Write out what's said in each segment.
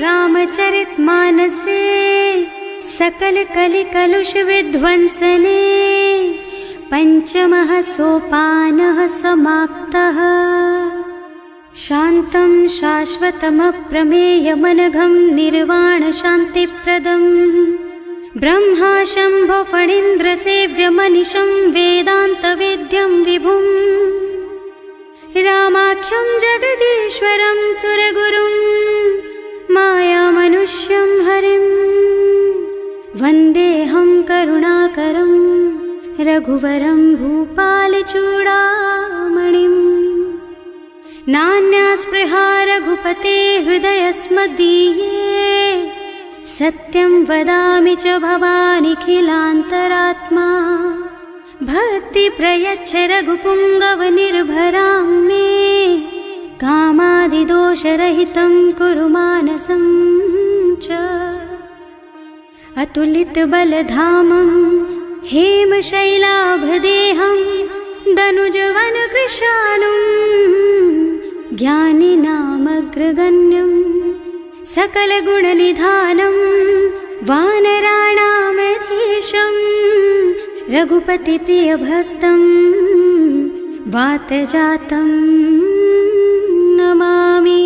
रामचरितमानसे सकल कलि कलुष विध्वंसने पंचमः सोपानः समाप्तः। शान्तं शाश्वतमप्रमेयमनघं निर्वाण शान्तिप्रदम् ब्रह्मा शम्भो फणीन्द्रसेव्यमनिशं वेदान्तवेद्यं विभुम् रामाख्यं जगदीश्वरं सुरगुरुं मायामनुष्यं हरिं वन्देऽहं करुणाकरं रघुवरं भूपालचूडामणिम्। नान्यास्पृहा रघुपते हृदयस्मदीये सत्यं वदामि च भवानिखिलान्तरात्मा। भक्ति प्रयच्छ रघुपुङ्गवनिर्भरां मे कामादिदोषरहितं कुरु मानसं च। अतुलितबलधामं हेमशैलाभदेहं दनुजवनकृशानुं ज्ञानिनामग्रगण्यं सकलगुणनिधानं वानराणामधीशं रघुपतिप्रियभक्तं वातजातं नमामि।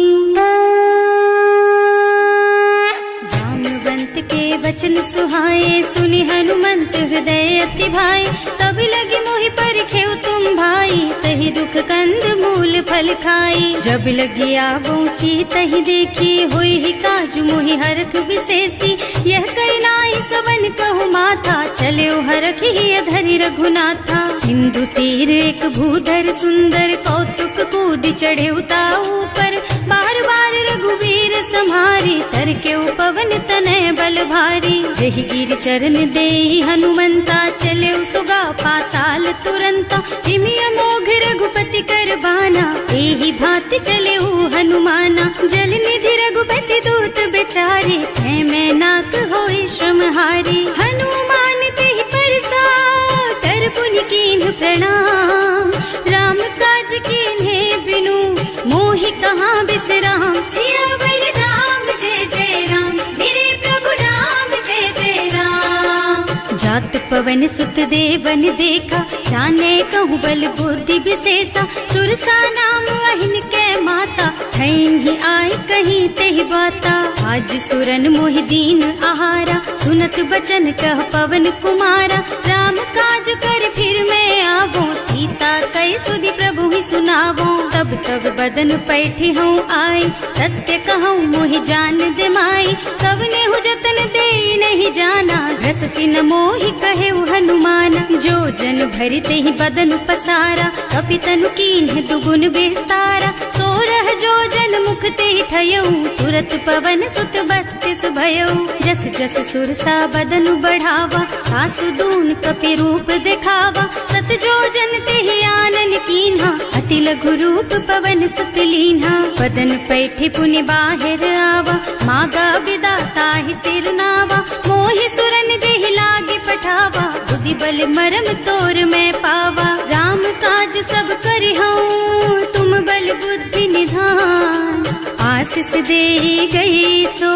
जाम्बवंत के वचन सुहाए सुनि हनुमंत हृदय अति भाए। तब लगी मोहि परखेउ तुम भाई सही दुख कंद मूल फल खाई। जब लगी आवो सीतहि देखी होई ही काजु मोहि हरख विशेषी। यह कई नाई सबन कहु माथा चले हरखि धरि रघुनाथा। सिंधु तीर एक भूधर सुंदर कौतुक कूद चढ़े उताऊ पर। बार बार रघुवीर सम्हारी तर के पवन तनय बल भारी। जहि गिर चरण देहि हनुमंता चले सुगा पाताल तुरंता। जिमि अमोघ रघुपति कर बाना एहि भांति चले हनुमाना। जल निधि रघुपति दूत बेचारे मैं नाक होई श्रमहारी। हनुमान तेहि परसा कर पुनि कीन्ह प्रणाम। राम काज कीन्हे बिनु मोहि कहाँ बिसराम। सियावर राम जय जय राम मेरे प्रभु राम जय जय राम। जात पवन सुत देवन देखा जाने कहूँ बल बुद्धि विशेषा। सुरसा नाम अहिन के माता ठैन ही आए कहीं तेहि बाता। आज सुरन मोहि दीन आहारा सुनत बचन कह पवन कुमारा। राम काज कर फिर मैं आवो सीता कई सुधि प्रभु ही सुनावो। तब तब बदन पैठी हूँ आई सत्य कहूँ मोहि जान दे माई। तब ने हु जतन दे नहीं जाना घस सिन मोहि कहे हनुमाना। जो जन भरि तेहि बदन पसारा कपितनु कीन्ह दुगुन विस्तारा। सोरह जो जन मुख तेहि ठयऊ तुरत पवन सुत 32 भयऊ। जस जस सुरसा बदन बढ़ावा आसु दून कपि रूप दिखावा। सत जो जन तेहि आनन कीन्हा अति लघु रूप पवन सुत लीन्हा। बदन पैठि पुनि बाहिर आवा मागा बिदा ताहि सिर नावा। मोहि सुरन जेहि लागे पठावा बुद्धि बल मरम तोर मैं पावा। राम काज सब करिहूँ तुम बल बुद्धि निधान। आशीष दे गई सो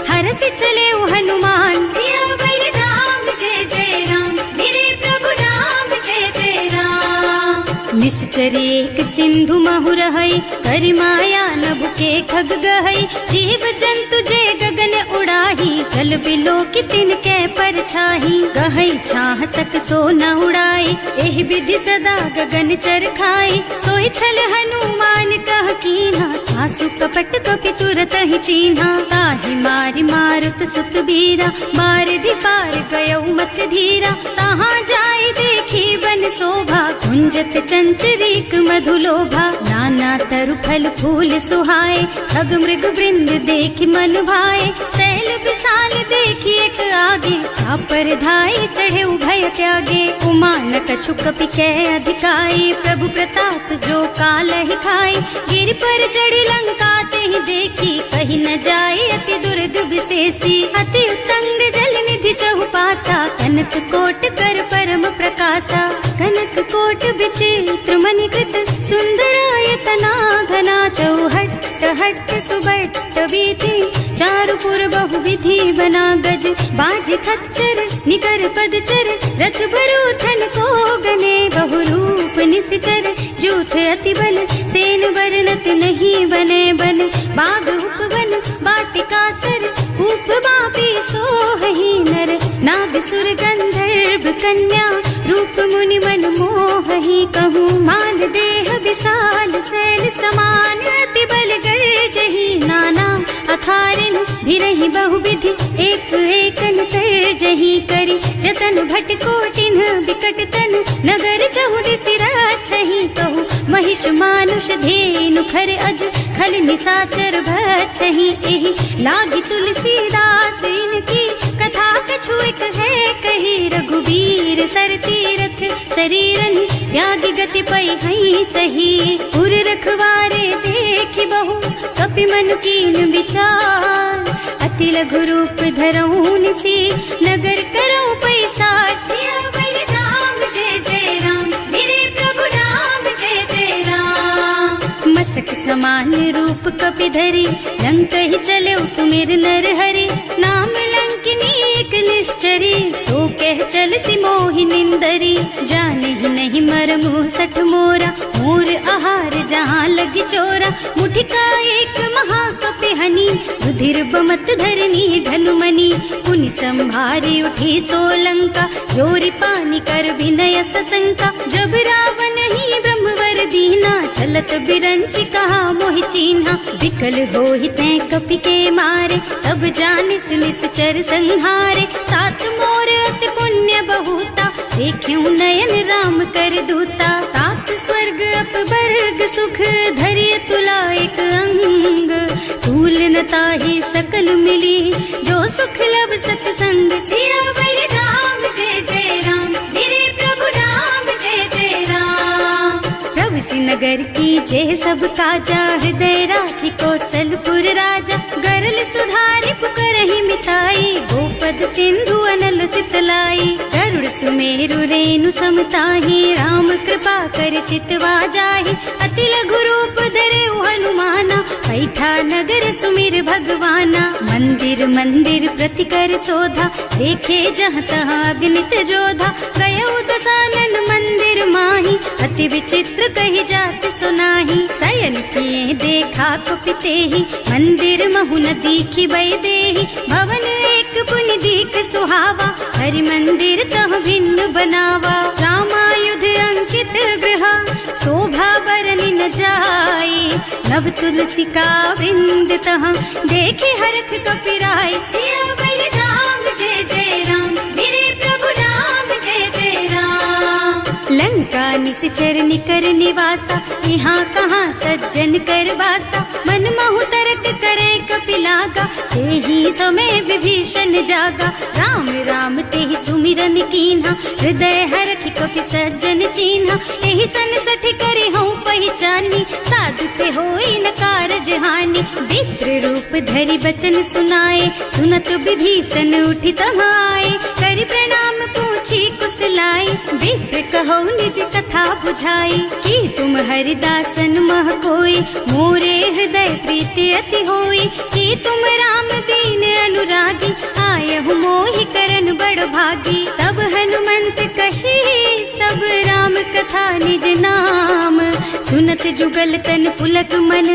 हरस चले हनुमान। सियावर राम जय जय राम मेरे प्रभु राम जय जय राम। निश्चर एक सिंधु महु रहई करि माया नभ के खग गहई। जीव जंतु जे गगन उड़ाही जल बिलो की तिनके परछाही। गहई छाह सक सो न उड़ाई एहि विधि सदा गगन चर खाई। सोई छल हनुमान कह कीन्हा आसु कपट कपि तुरत ही चीन्हा। ताहि मारि मारुत सुत बीरा मार पार गयौ मत धीरा। तहाँ जाय देखी बन शोभा कुंजत चंचरीक मधुलोभा। नाना तरु फल फूल सुहाए खग मृग वृंद देखि मन भाए। तैल विशाल देखि एक आगे पर धाय चढ़े भय त्यागे। उमा न कछु कपि कै अधिकाई प्रभु प्रताप जो काल ही खाई। गिर पर चढ़ी लंका तेहि देखी कहीं न जाए अति दुर्ग विशेषी। अति उत्तंग जल निधि चहुपासा कनक कोट कर परम प्रकाशा। कनक कोट विचित्र मणिकृत सुंदरायतना घना। चौहट्ट हट्ट सुबट्ट बीति चारु दपुर बहु विधि बना गज बाज खच्चर निकर पदचर रथ बरूथन को गने बहु रूप निश्चर जूथ अति बल सेन बरनत नहीं बने बन बाग उपवन बाटिका सर कूप बापी सोहहि नर नाग सुर गंधर्व कन्या रूप मुनि मन मोहहि कहूँ मान देह विशाल सैल समान अति बल गर्जहि नाना अखारिन भिरहि बहुविधि एक एकन तरजहि करि जतन भट कोटिन बिकट तन नगर चहुदिसि रक्षहि कहूँ महिष मानुष धेनु खर अज खल निसाचर भक्षहि एहि लागी तुलसीदास इनकी कथा कछु एक है कही रघुबीर सर तीरथ शरीरन त्यागी गति पै हई सही उर रखवारे देखि बहु कपि मन कीन विचार अति लघु रूप धरऊं निसी नगर करऊं पैसा सियावर राम जय जय राम मेरे प्रभु राम जय जय राम मसक समान रूप कपि धरि लंक ही चले सुमिर नर हरि नाम लंकिनी एक निश्चरी सो कह चल सी मोहि निंदरी जाने ही नहीं मरमु सठ मोरा मोर आहार जहाँ लगी चोरा मुठिका एक महाकपि हनी रुधिर बमत धरनी धनुमनी पुनि संभारी उठी सोलंका जोरी पानी कर विनय सशंका जब रावण ही ब्रह्मवर दीना चलत बिरंची कहा मोहि चीन्हा विकल होहि तै कपि के मारे तब जानिस निश्चर संहारे तात मोर अति पुण्य बहुता देखियो नयन राम कर दूता तात स्वर्ग अपवर्ग सुख धैर्य तुला एक अंग तूल न ताहि सकल मिली जो सुख लब सत्संग सियावर राम जय जय राम मेरे प्रभु राम जय जय राम प्रभु नगर की जय सब काजा हृदय राखी कौशलपुर राजा गरल सुधारी पुकरहि मिताई गोपद सिंधु अनल चितलाई गरुड़ सुमेरु रेणु समताही राम कृपा कर चितवा जाहि अति लघु रूप धरे हनुमाना बैठा नगर सुमिर भगवाना मंदिर मंदिर प्रति कर शोधा देखे जहाँ तहाँ अगणित जोधा गयो दशानन मंदिर माही अति विचित्र कही जात सुनाही शयन किए देखा कुपिते ही मंदिर महु न दीखी बई देही भवन एक पुनि दीख सुहावा हरि मंदिर तह भिन्न बनावा रामायुध अंकित गृह शोभा बरनि न जाई नव तुलसी का बिंद तह देखे हरख कपिराय सियावर राम जय जय राम मेरे प्रभु राम जय जय राम लंका निश्चर निकर निवासा यहाँ कहाँ सज्जन कर बासा मन महु तरक करे कपिलागा तेहि समय विभीषण जागा राम राम तेहि सुमिरन कीन्हा हृदय हरखि कपि सज्जन चीन्हा एहि सन सठ करि हूँ पहचानी साधु ते होई न कारज हानि विप्र रूप धरि बचन सुनाए सुनत विभीषण उठि तहाँ आए करि प्रणाम पूछी कुशलाई विप्र कहो निज कथा बुझाई कि तुम हरिदासन मह कोई मोरे हृदय प्रीति अति होई कि तुम राम दीन अनुरागी आयहु मोहि करन बड़ भागी तब हनुमंत कही सब राम कथा निज नाम सुनत जुगल तन पुलक मन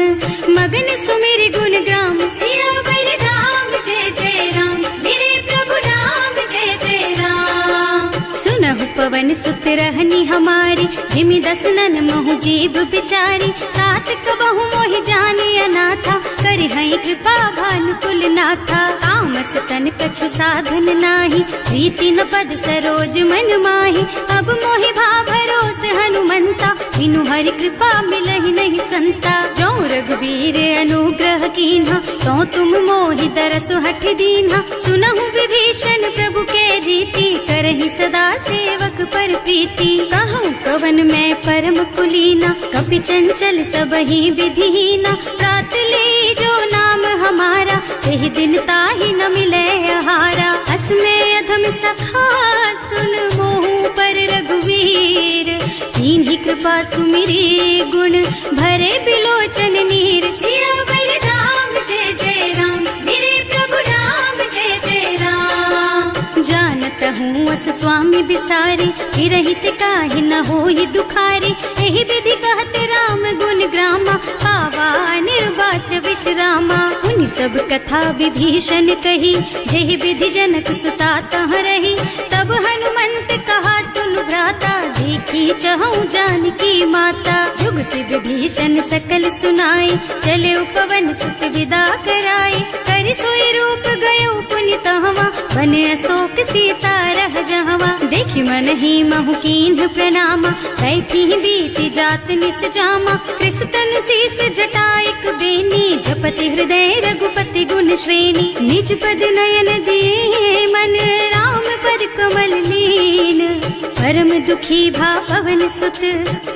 मगन सुमिर गुण ग्राम सियावर राम जय जय राम मेरे प्रभु राम जय जय राम सुनहु पवन सुत रहनी हमारी हिमि दसनन महु जीव बिचारी तात कबहु मोहि जानी अनाथा करि हई कृपा भानुकुल नाथा तामस तन कछु साधन नाही प्रीति न पद सरोज मन माही अब मोहि भा भरोस हनुमंता बिनु हरि कृपा मिलहि नहीं संता जो रघुबीर अनुग्रह कीन्हा तो तुम मोहि दरसु हठ दीन्हा सुनहु विभीषण प्रभु के रीति करहि सदा सेवक पर प्रीति कहूँ कवन मैं परम कुलीना कपि चंचल सबहि विधिहीना रात ले जो नाम हमारा तेहि दिन ताहि न मिले आहारा असमय अधम सखा सुन मोहु पर रघुवीर कीन्ही कृपा सुमिरी गुण भरे बिलोचन नीर सियावर राम जय जय राम मेरे प्रभु करहूँ अस स्वामी बिसारी, हिरहित काहि न होहि दुखारी। एहि विधि कहत राम गुण ग्रामा, पावा निर्वाच विश्रामा। उनि सब कथा विभीषण कही, जेहि विधि जनक सुता तह रही। तब हनुमंत कहा सुन भ्राता, देखी चहु जानकी माता। जुगति विभीषण सकल सुनाई, चले उपवन सुत विदा कराई। कर सोई रूप गयो पुनि तहवा, बने अशोक सीता रह जहवा। देखि मन ही महु कीन्ह प्रणामा, कैथी बीति जात निस जामा। कृष्ण शीस जटायक बेनी, जपति हृदय रघुपति गुण श्रेणी। निज पद नयन दिए मन, राम पद कमल लीन। परम दुखी भा पवन सुत,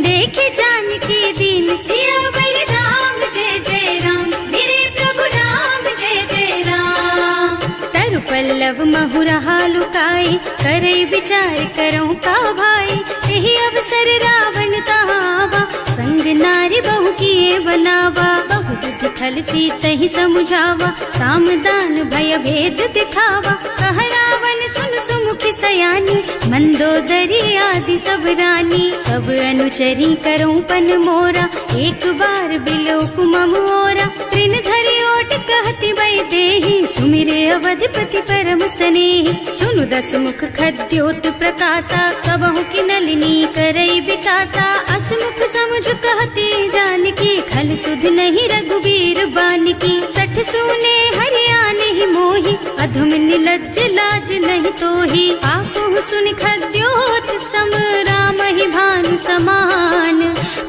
देखे जानकी दीन। सियावर राम जय जय राम, मेरे प्रभु राम जय जय राम। तरु पल्लव महुरहा लुकाई, करे विचार करऊं का भाई। यही अवसर रावण तहावा, संग नारी बहु किए बनावा। बहु बुद्धि खल सीतहि समुझावा, साम दान भय भेद दिखावा। कह रावण सुन सुमुखी सयानी, मंदोदरी आदि सब रानी। तब अनुचरी करऊं पन मोरा, एक बार बिलोक मम ओरा। त्रिन धरि ओट कहति वै देहि, सुमिरे अवधपति परम स्नेहि। सुनु दस मुख खद्योत प्रकाशा, कबहु की नलिनी करई विकासा। असमुख समुझ कहती जानकी, खल सुध नहीं रघुबीर बानकी। सठ सुने हरियाणा ही मोहि, अधम निलज्ज लाज नहीं तोहि। आपहु सुनि खद्योत सम, राम ही भानु समान।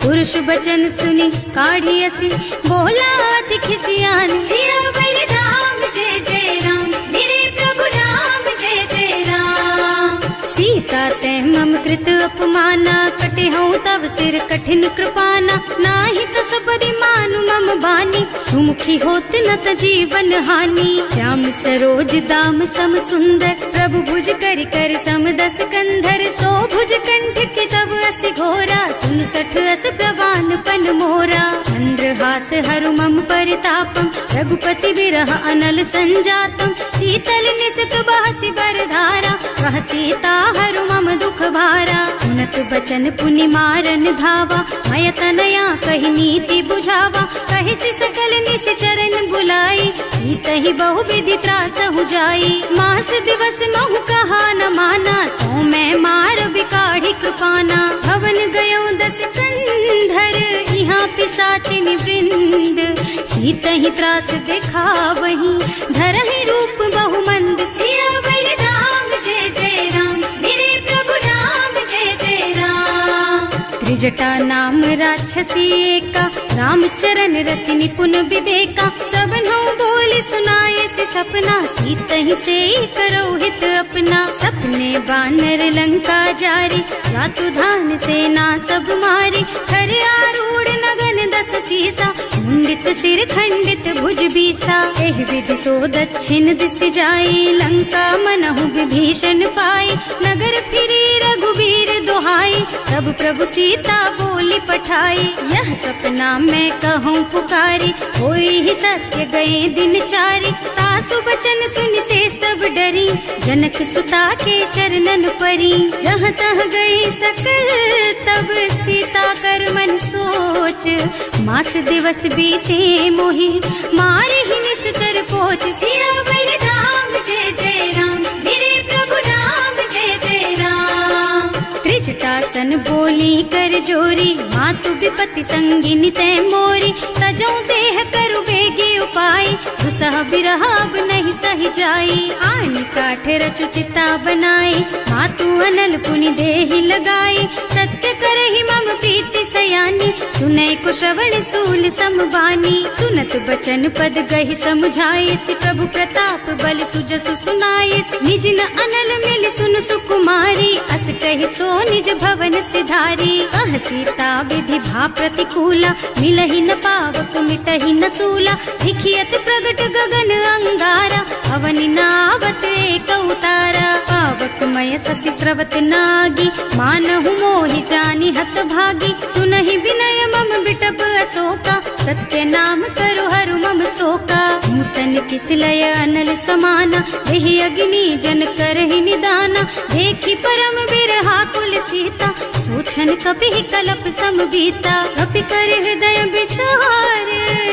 पुरुष बचन सुनि काढ़ी असी, बोला अति खिसियान। सियावर राम जय जय राम, मेरे प्रभु राम जय जय राम। सीता ते मम कृत अपमाना, कटे हूँ तब सिर कठिन कृपाना। नाही तो सबरि मानु मम बानी, सुमुखी होत न त जीवन हानि। श्याम सरोज दाम सम सुंदर, प्रभु भुज कर कर सम दस कंधर। सो भुज कंठ के तब अस घोरा, सुन सठ अस प्रवान पन मोरा। चंद्रहास हरु मम परितापम, रघुपति विरह अनल संजातम। शीतल निसत बहसि बरधारा, कह सीता हरु मम दुख भारा। सुनत बचन पुनि मारन धावा, मय तनया कहि नीति बुझावा। कहि सकल निस चरण बुलाई, सीतहि बहु विधि त्रासहु जाई। मास दिवस महु कहा न माना, तो मैं मार बिकाढ़ी कृपाना। भवन गयो दस कंधर, यहाँ पिशाचिनी वृंद। सीतहि त्रास दिखावहि, धरहि रूप बहु मंद। सियावर राम जय जय राम, मेरे प्रभु राम जय जय राम। त्रिजटा नाम राक्षसी एका, रामचरण रति निपुण विवेका। सबनों बोली सुनाए से सपना, सीतहि से करो हित अपना। सपने बानर लंका जारी, जातु धान सेना सब मारी। कर आरूढ़ नगन दस सीसा, मुंडित सिर खंडित भुज बीसा। एहि विधि सो दक्षिण दिस जाई, लंका मनहु विभीषण पाई। नगर फिरी रघुबीर दुहाई, तब प्रभु सीता बोली पठाई। यह सपना मैं कहूँ पुकारी, होई ही सत्य गए दिन चारी। तासु बचन सुनते सब डरी, जनक सुता के चरणन परी। जहाँ तह गई सकल तब सीता कर मन सोच। मास दिवस बीते मोहि, मारे ही निश्चर पोच। सियावर राम जय जय राम, मेरे प्रभु राम जय जय राम। त्रिजटासन बोली कर जोरी, मातु विपति संगिनी तै मोरी। तजो देह करु बेगी उपाय, दुसह बिरह अब नहीं सही जाई। आन काठ रचु चिता बनाई, मातु अनल पुनि देहि लगाई। सत्य करहि मम प्रीति सयानी, सुनै को श्रवण सूल समबानी। सुनत बचन पद गहि समुझाए, प्रभु प्रताप बल सुजसु सुनाए। निज न अनल मिल सुन सुकुमारी, अस कहि सो निज भवन सिधारी। कह सीता विधि भा प्रतिकूला, मिलहि न पावक मिटहि न सूला। दिखियत प्रगट गगन अंगारा, अवनि नावत एक उतारा। पावक मय ससि स्रवत नागी, मानहु मोहि जानि हत भागी। सुनहि विनय मम बिटप अशोका, सत्य नाम करु हरु मम शोका। नूतन किस लय अनल समाना, एहि अग्नि जन करहि निदाना। देखी परम बिरहा कुल सीता, सोचन कपि कलप सम बीता। कपि कर हृदय विचार,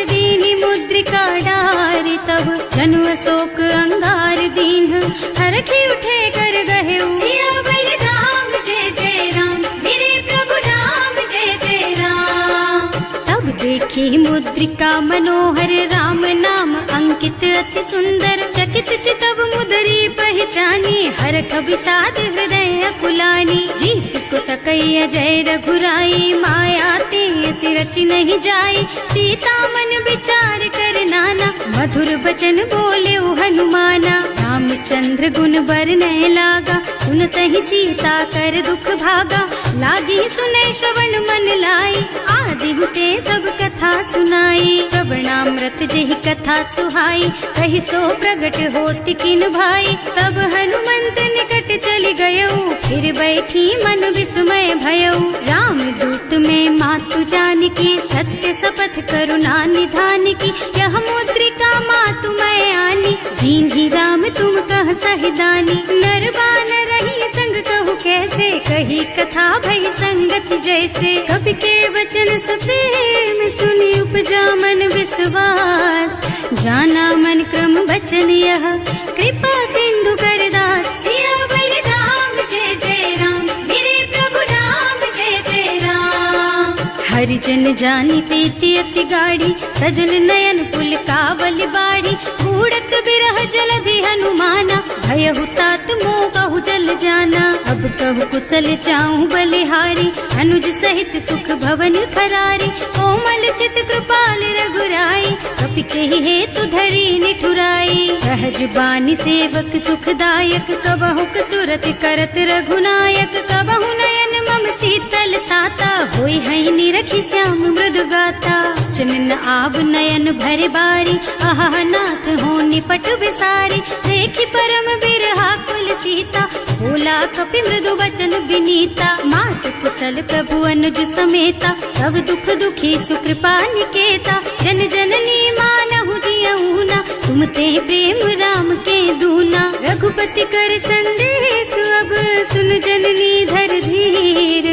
दीनी मुद्रिका डारी, तब जनु अशोक अंगार दीन, हरखी उठे कर गहे सियावर राम जय जय राम, मेरे प्रभु राम जय जय राम। तब देखी मुद्रिका मनोहर, राम नाम अंकित अति सुंदर। चकित चितव मुदरी पहचानी, हरख विषाद हृदय अकुलानी। जीत को सकैया जय रघुराई, माया ते अति रच नहीं जाई। सीता मन विचार कर नाना, मधुर बचन बोले हनुमाना। रामचंद्र गुण बरनय लागा, सुनतहि सीता कर दुख भागा। लागी सुनै श्रवण मन लाई, आदि हुते सब कथा सुनाई। प्रवणामृत जेहि कथा सुहाई, कहि सो प्रगट होति किन भाई। तब हनुमंत निकट चली गयऊ, फिर बैठी मन विस्मय भयऊ। राम दूत में मातु जानकी, सत्य शपथ करुणा निधान की। यह मुद्रिका मातु मैं आनी, दीन्ही राम तुम कह सहिदानी। नरबान रही संग कहु कैसे, कही कथा भई संगति जैसे। कवि के वचन सप्रेम सुनि उपजा मन विश्वास। जाना मन क्रम वचन यह, कृपा सिंधु कर दास। सियावर राम जय जय राम, मेरे प्रभु राम जय जय राम। हरिजन जानी प्रीति अति गाढ़ी, सजल नयन पुल कावल बाड़ी। बूढ़त बिरह जलधि हनुमाना, भयहु तात मोह कहु जल जाना। अब कहु कुशल चाहूं बलिहारी, अनुज सहित सुख भवन फरारी। कोमल चित कृपाल रघुराई, कपि केहि हेतु धरी निठुराई। सहज बानी सेवक सुखदायक, कबहु कसुरत करत रघुनायक। कबहु नयन मम शीतल ताता, होई हई निरखी श्याम मृदु गाता। चनन आव नयन भरे बारी, आहा नाथ हो निपट विसारी। देखी परम बिरहा कुल सीता, बोला कपि मृदु वचन विनीता। मात कुशल प्रभु अनुज समेता, तब दुख दुखी सुकृपा निकेता। जन जननी मानहु जियऊना, तुम ते प्रेम राम के दूना। रघुपति कर संदेश अब सुन जननी धर धीर।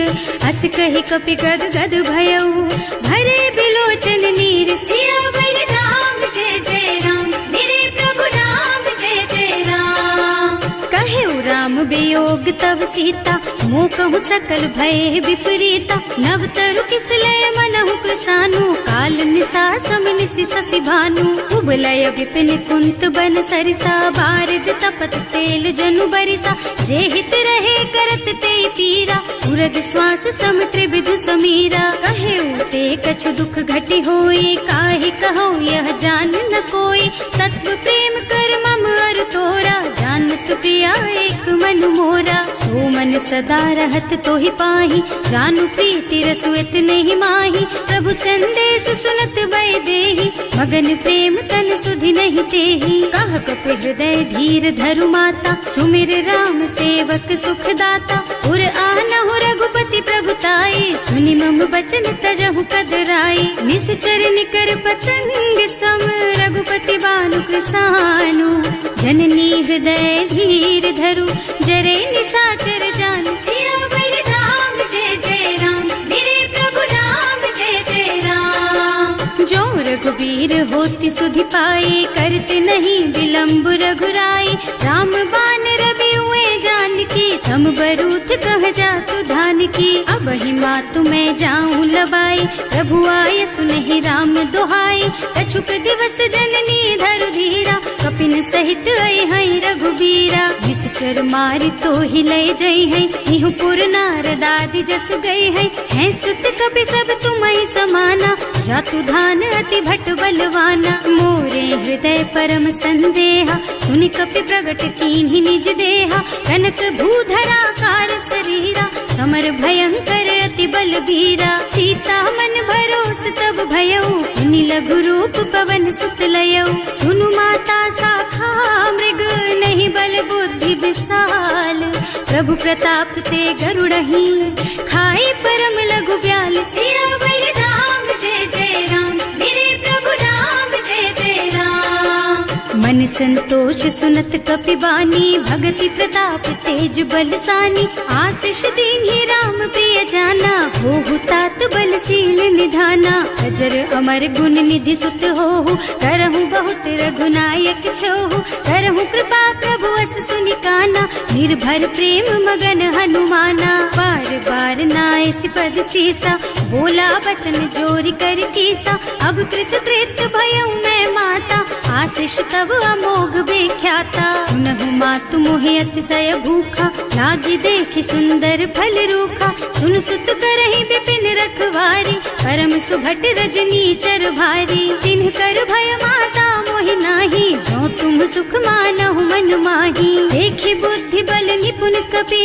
हस कहि कपि गद गद भयऊ, भरे बिलोचन नीर। सियावर राम जय जय राम, मेरे प्रभु राम जय जय राम। कहे राम वियोग तब सीता, मोह कहु सकल भय विपरीता। नव तरु किसलय मनहु प्रसानु, काल निसा समिनिसि शशि भानु। उबलय विपिन कुंत बन सरिसा, बारिद तपत तेल जनु बरिसा। जे हित रहे करत ते पीरा, उरग श्वास सम त्रिविध समीरा। कहे ते कछु दुख घटि होई, काहे कहो यह जान न कोई। तत्व प्रेम कर मम अर तोरा, जानत प्रिया एक मन मोरा। सो मन सदा रहत तोहि पाही, जानु प्रीति रसु इतने माही। प्रभु संदेश सुनत वै देही, मगन प्रेम तन सुधि नहीं तेही। कह कपि हृदय धीर धरु माता, सुमिर राम सेवक सुख दाता। उर आनहु रघुपति प्रभुताई, सुनि मम बचन तजहु कदराई। निश्चर निकर पतंग सम, रघुपति बानु कृसानु। जननी हृदय धीर धरु, जरे निशाचर जानु। सियावर राम जय जय राम, मेरे प्रभु राम जय जय राम। जो रघुबीर होति सुधि पाए, करते नहीं विलम्ब रघुराई। राम बान रवि हुए जानकी, थम बरूथ कह जातु धान की। अब ही मातु मैं जाऊं लबाई, प्रभु आय सुनहि राम दुहाई। कछुक दिवस जननी धरु धीरा, कपिन सहित आई हई रघुबीरा। निश्चर मारि तो ही लय जई है, इहु पुर नारद आदि जस गई है। हैं सुत कपि सब तुम्हि समाना, जातु धान अति भट बलवाना। मोरे हृदय परम संदेहा, सुनि कपि प्रगट कीन्हि निज देहा। कनक भूधरा कार शरीरा, समर भयंकर अति बलबीरा। सीता मन भरोस तब भयऊ, मुनि लघु रूप पवन सुत लयऊ। सुनु माता शाखा मृग, नहीं बल बुद्धि विशाल। प्रभु प्रताप ते गरुड़हि, खाई परम लघु ब्याल। सियावर राम जय जय राम, मेरे प्रभु राम जय जय राम। मन संतोष सुनत कपिबानी, भगति प्रताप तेज बलसानी। आशीष दीन्ही राम प्रिय जाना, होहु तात बलशील निधाना। अजर अमर गुण निधि सुत होहु, करहु बहुत रघुनायक छोहु। करहु कृपा प्रभु अस सुनि काना, निर्भर प्रेम मगन हनुमाना। बार बार नाइस पद सीसा, बोला बचन जोरि कर कीसा। अब कृत कृत भयउ मैं माता, आशीष तब अमोघ बेख्याता। सुनहु मातु मोहि अतिशय भूखा, लागी देखि सुंदर फल रूखा। सुन सुत करहि विपिन रखवारी, परम सुभट रजनी चर भारी। तिन्ह कर भय माता मोहि नाही, जो तुम सुख मानहु मन माही। देखि बुद्धि बल निपुण कपि,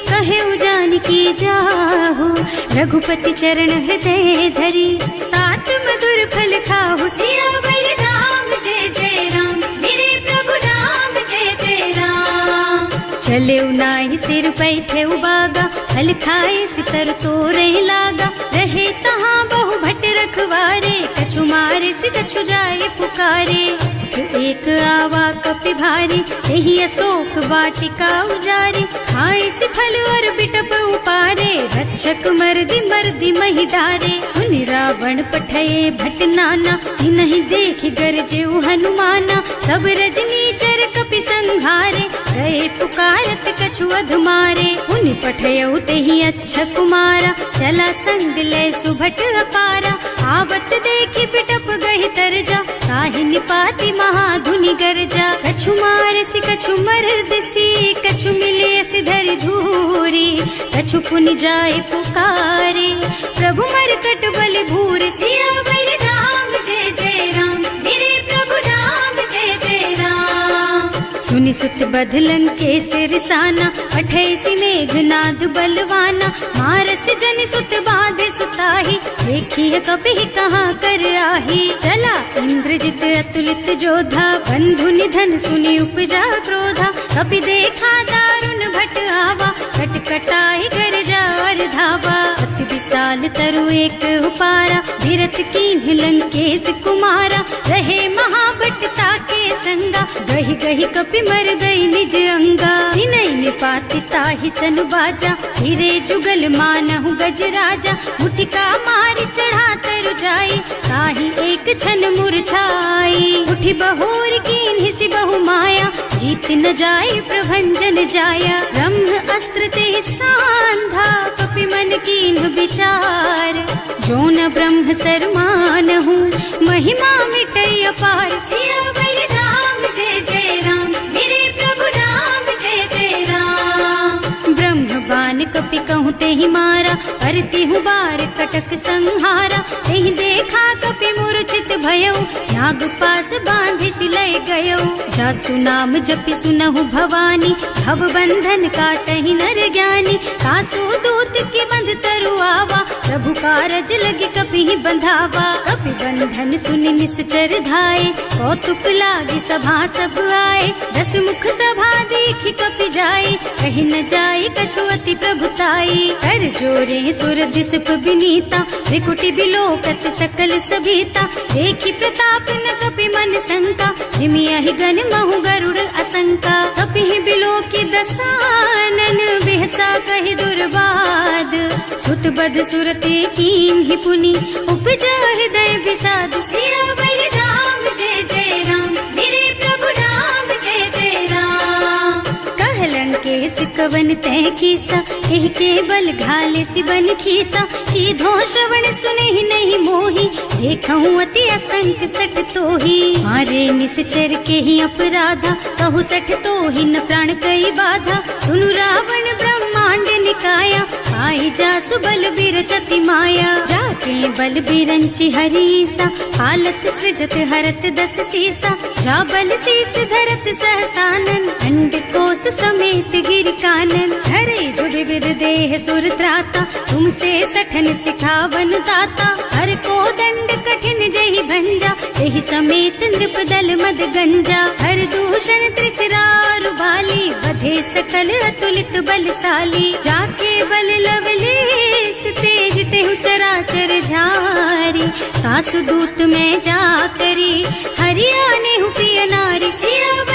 कहे जानकी जाहु। रघुपति चरण हृदय धरी, तात मधुर फल खाहु। सियावर राम जय जय राम, मेरे प्रभु राम जय जय राम। चले नाहि सिर पैठे उबागा, फल खाए सितर तोरे लागा। रहे तहाँ बहु भट रखवारे, कछु मारे से कछु जाए पुकारे। एक आवा कपि भारी, यही अशोक वाटिका उजारी। खाए से फल और बिटप उपारे, रक्षक मर्दी मर्दी मही डारे। सुनि रावण पठये भट नाना, नहीं देखि गरजे हनुमाना। सब रजनी चर कपि संघारे, गए पुकारत कछु अधमारे। उनि पठयउ तेहि अच्छा कुमारा, चला संग ले सुभट अपारा। आवत देखि बिटप गहि तरजा, ताहि निपाति महाधुनि गरजा। कछु मारसि कछु मरदसी, कछु मिले सिधरि धूरी। कछु पुनि जाए पुकारे, प्रभु मरकट बल भूरि। सियावर राम जय जय राम, मेरे प्रभु राम जय जय राम। सुनि सुत बधलन के सिरसाना, पठैसी मेघनाद बलवाना। मारस जन सुत बाधे सुताही, देखी है कपि कहाँ कर आही। चला इंद्रजित अतुलित जोधा, बंधु निधन सुनि उपजा क्रोधा। कपि देखा दारुण भट आवा, कटकटाई गरजा और धावा। अति विशाल तरु एक उपारा, धीरथ कीन्ह लंकेश कुमारा। रहे महाभट ताके संगा, गहि गहि कपि मर गई निज अंगा। तिनहि निपाति ताहि सन बाजा, हिरे जुगल मानहु गजराजा। मुठिका मारि चढ़ा तरु जाई, ताहि एक छन मुरझाई। उठि बहोर कीन्हि सि बहु माया, जीत न जाई प्रभंजन जाया। ब्रह्म अस्त्र ते सांधा, कपि मन कीन्ह विचार। जो न ब्रह्म सर मानहु, महिमा मिटै अपार। सियावर राम जय जय राम, मेरे प्रभु राम जय जय राम। ब्रह्म बान कपि कहूँ तेहि मारा, परति हूँ बार कटक संहारा। तेहि देखा कपि मूर्छित भयउ, नाग पास बांधि सिलय गयउ। जासु नाम जपि सुनहु भवानी, भव बंधन काटहि नर ज्ञानी। सासु दूत के बंध तरु आवा, प्रभु कारज लगे कपि बंधावा। कपि बंधन सुनि निश्चर धाये, कौतुक लागी सभा सब आए। दस मुख सभा देखि कपि जाए, कहि न जाए कछु अति प्रभुताई। कर जोरे सुर दिसप विनीता, त्रिकुटी बिलोकत सकल सभीता। देखि प्रताप न कपि मन शंका, हिमियहि गन महु गरुड़ असंका। कपि बिलोकी दसानन, बिहसा कहि दुर्बाद। सुत बध सुरते कीन्हि पुनि, उपजा हृदय विषाद। सियावर राम जय जय राम, मेरे प्रभु राम जय जय राम। कहलन के सिकवन तय कीसा, एहि के बल घाले सि बन खीसा। सीधो श्रवण सुने ही नहीं मोही, देखहु अति असंख सठ तोही। मारे निश्चर के ही अपराधा, कहु सठ तोही न प्राण कई बाधा। सुनु रावण ब्रह्मांड निकाया, आई जासु बल बिरचति माया। जाके बल बिरंचि हरीसा, हालत सृजत हरत दस सीसा। जा बल शीस धरत सहसानन, अंड कोस समेत गिर कानन। हरे जो विविध देह सुर त्राता, तुमसे सठन सिखावन दाता। हर को दंड कठिन जहि भंजा, एहि समेत नृप दल मद गंजा। हर दूषण त्रिसरारु बाली, बधे सकल अतुलित बलशाली। जाके बल लवलेस तेज तेहु चराचर झारी। सासु दूत में जा करी, हरियाणे हु प्रिय नारी। सियावर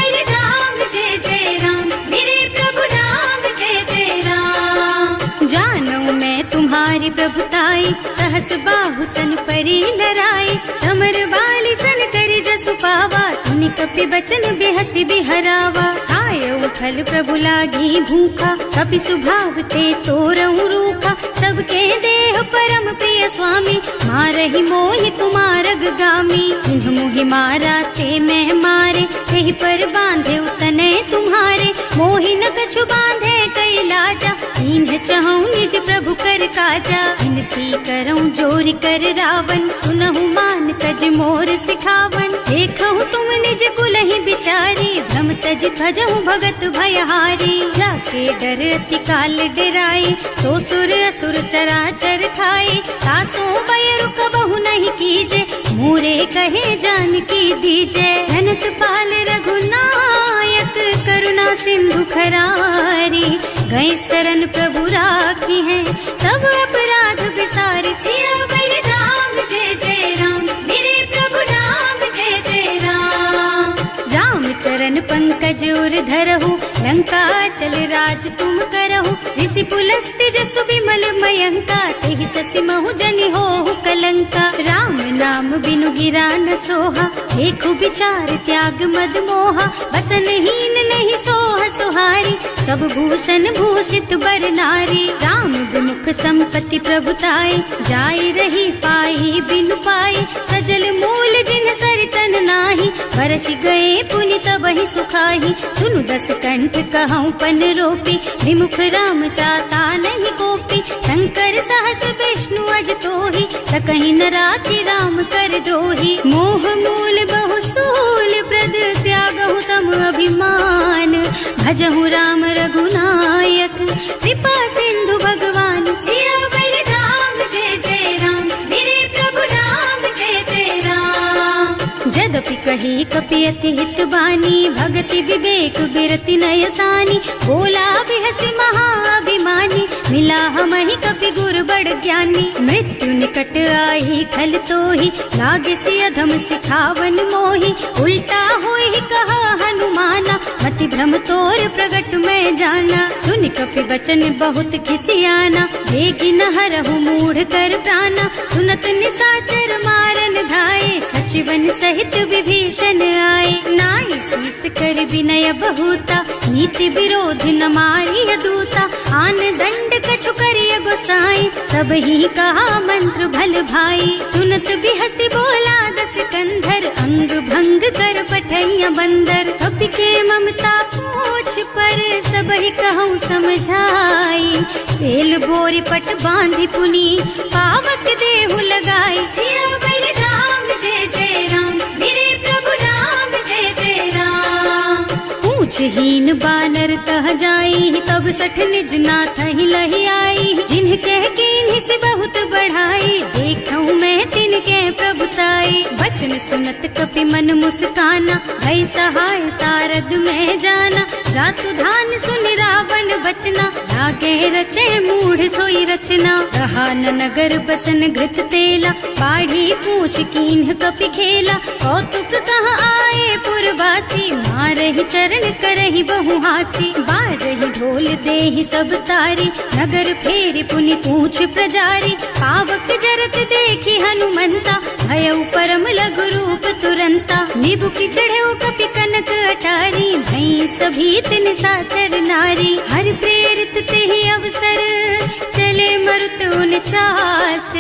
आई, सहस बाहु सन परी लराई, समर बाली सन करि जसु पावा, सुनि कपि बचन बिहसि बिहरावा। खायउ फल प्रभु लागी भूखा, कपि सुभाव ते तोरहु रूखा, सबके देह परम प्रिय स्वामी, मारहि मोहि तुमारग गामी। जिन्ह मोहि मारा ते मैं मारे, तेहि पर बांधे उतने तुम्हारे, मोहि न कछु बांधे कई लाजा, इन्ह चहु निज प्रभु कर काजा। विनती करऊं जोरि कर रावण, सुनहु मान तज मोर सिखावन, देखहु तुम निज कुलहि बिचारी, भ्रम तज भजहु भगत भयहारी। जाके डर अति काल डराई, सो सुर असुर चराचर खाए, तासो भय रुक बहु नहीं कीजे, मोरे कहे जानकी दीजे। धनत पाल रघुनायक, करुणा सिंधु खरारी, गए शरण प्रभु राखी है, तब अपराध विसारी। सियावर राम जय जय राम, मेरे प्रभु राम जय जय राम। राम चरण पंकज उर धरहु, लंका चल राज तुम करहु, ऋषि पुलस्त्य जसु विमल मयंका, तेहि ससि महु जनि होहु कलंका। राम नाम बिनु गिरा न सोहा, देखु विचार त्याग मद मोहा, बसनहीन नहीं सोह सुहारी, सब भूषण भूषित बर नारी। राम विमुख संपत्ति प्रभुताई, जाई रही पाई बिनु पाई, सजल मूल जिन सरितन नाही, बरसि गए पुनि तबहि सुखाही। सुनु दस कंठ कहऊँ पन रोपी, विमुख राम ताता नहीं कोपी, शंकर सहस विष्णु अज तोहि, सकहि न राखि राम कर द्रोही। मोह मूल बहु सूल प्रद, त्यागहु तम अभिमान, भजहु राम रघुनायक, कृपा सिंधु भगवान। सियावर राम जय जय राम, मेरे प्रभु राम जय जय राम। जदपि कही कपि अति हित बानी, भगति विवेक बिरति नय सानी, बोला बिहसि महाअभिमानी, मिला हमहि कपि गुर बड़ ज्ञानी। मृत्यु निकट आई खल तोहि, लागे सि अधम सिखावन मोहि, उल्टा होहि कहा हनुमाना, मति भ्रम तोर प्रगट मैं जाना। सुनि कपि बचन बहुत खिसियाना, देखि न हरहु मूढ़ कर प्राणा, सुनत निशाचर मारन धाये, सचिवन सहित विभीषण आए। नाई शीस कर विनय बहुता, नीति विरोध न मारिय दूता, आन दंड कछु करिय गोसाई, सब ही कहा मंत्र भल भाई। सुनत बिहसि बोला दस कंधर, अंग भंग कर पठैया बंदर, कपि के ममता पूछ पर, सब ही कहूँ समझाई। तेल बोरी पट बांधि पुनी, पावक देहु लगाई। सियावर राम जय जय राम, मेरे प्रभु राम जय जय राम। पूछहीन बानर तह जाई, तब सठ निज नाथ ही लही आई, जिन्ह कह कीन्हि से बहुत बढ़ाई, देखऊँ मैं तिनके प्रभुताई। बचन सुनत कपि मन मुस्काना, भई सहाय सारद में जाना, जातु धान सुनि रावण बचना, लागे रचे मूढ़ सोई रचना। रहा न नगर बसन घृत तेला, बाढ़ी पूछ कीन्ह कपि खेला, कौतुक कहाँ आए पुरवासी, मारहि चरण करहि बहु हासी। बाजहि ढोल देहि सब तारी, नगर फेरि पुनि पूछ प्रजारी, पावक जरत देखि हनुमंता, भयउ परम लघु रूप तुरंता। निबुकि चढ़ऊ कपि कनक अटारी, भई सभीत निशाचर नारी। हर प्रेरित तेहि अवसर, चले मरुत उनचास,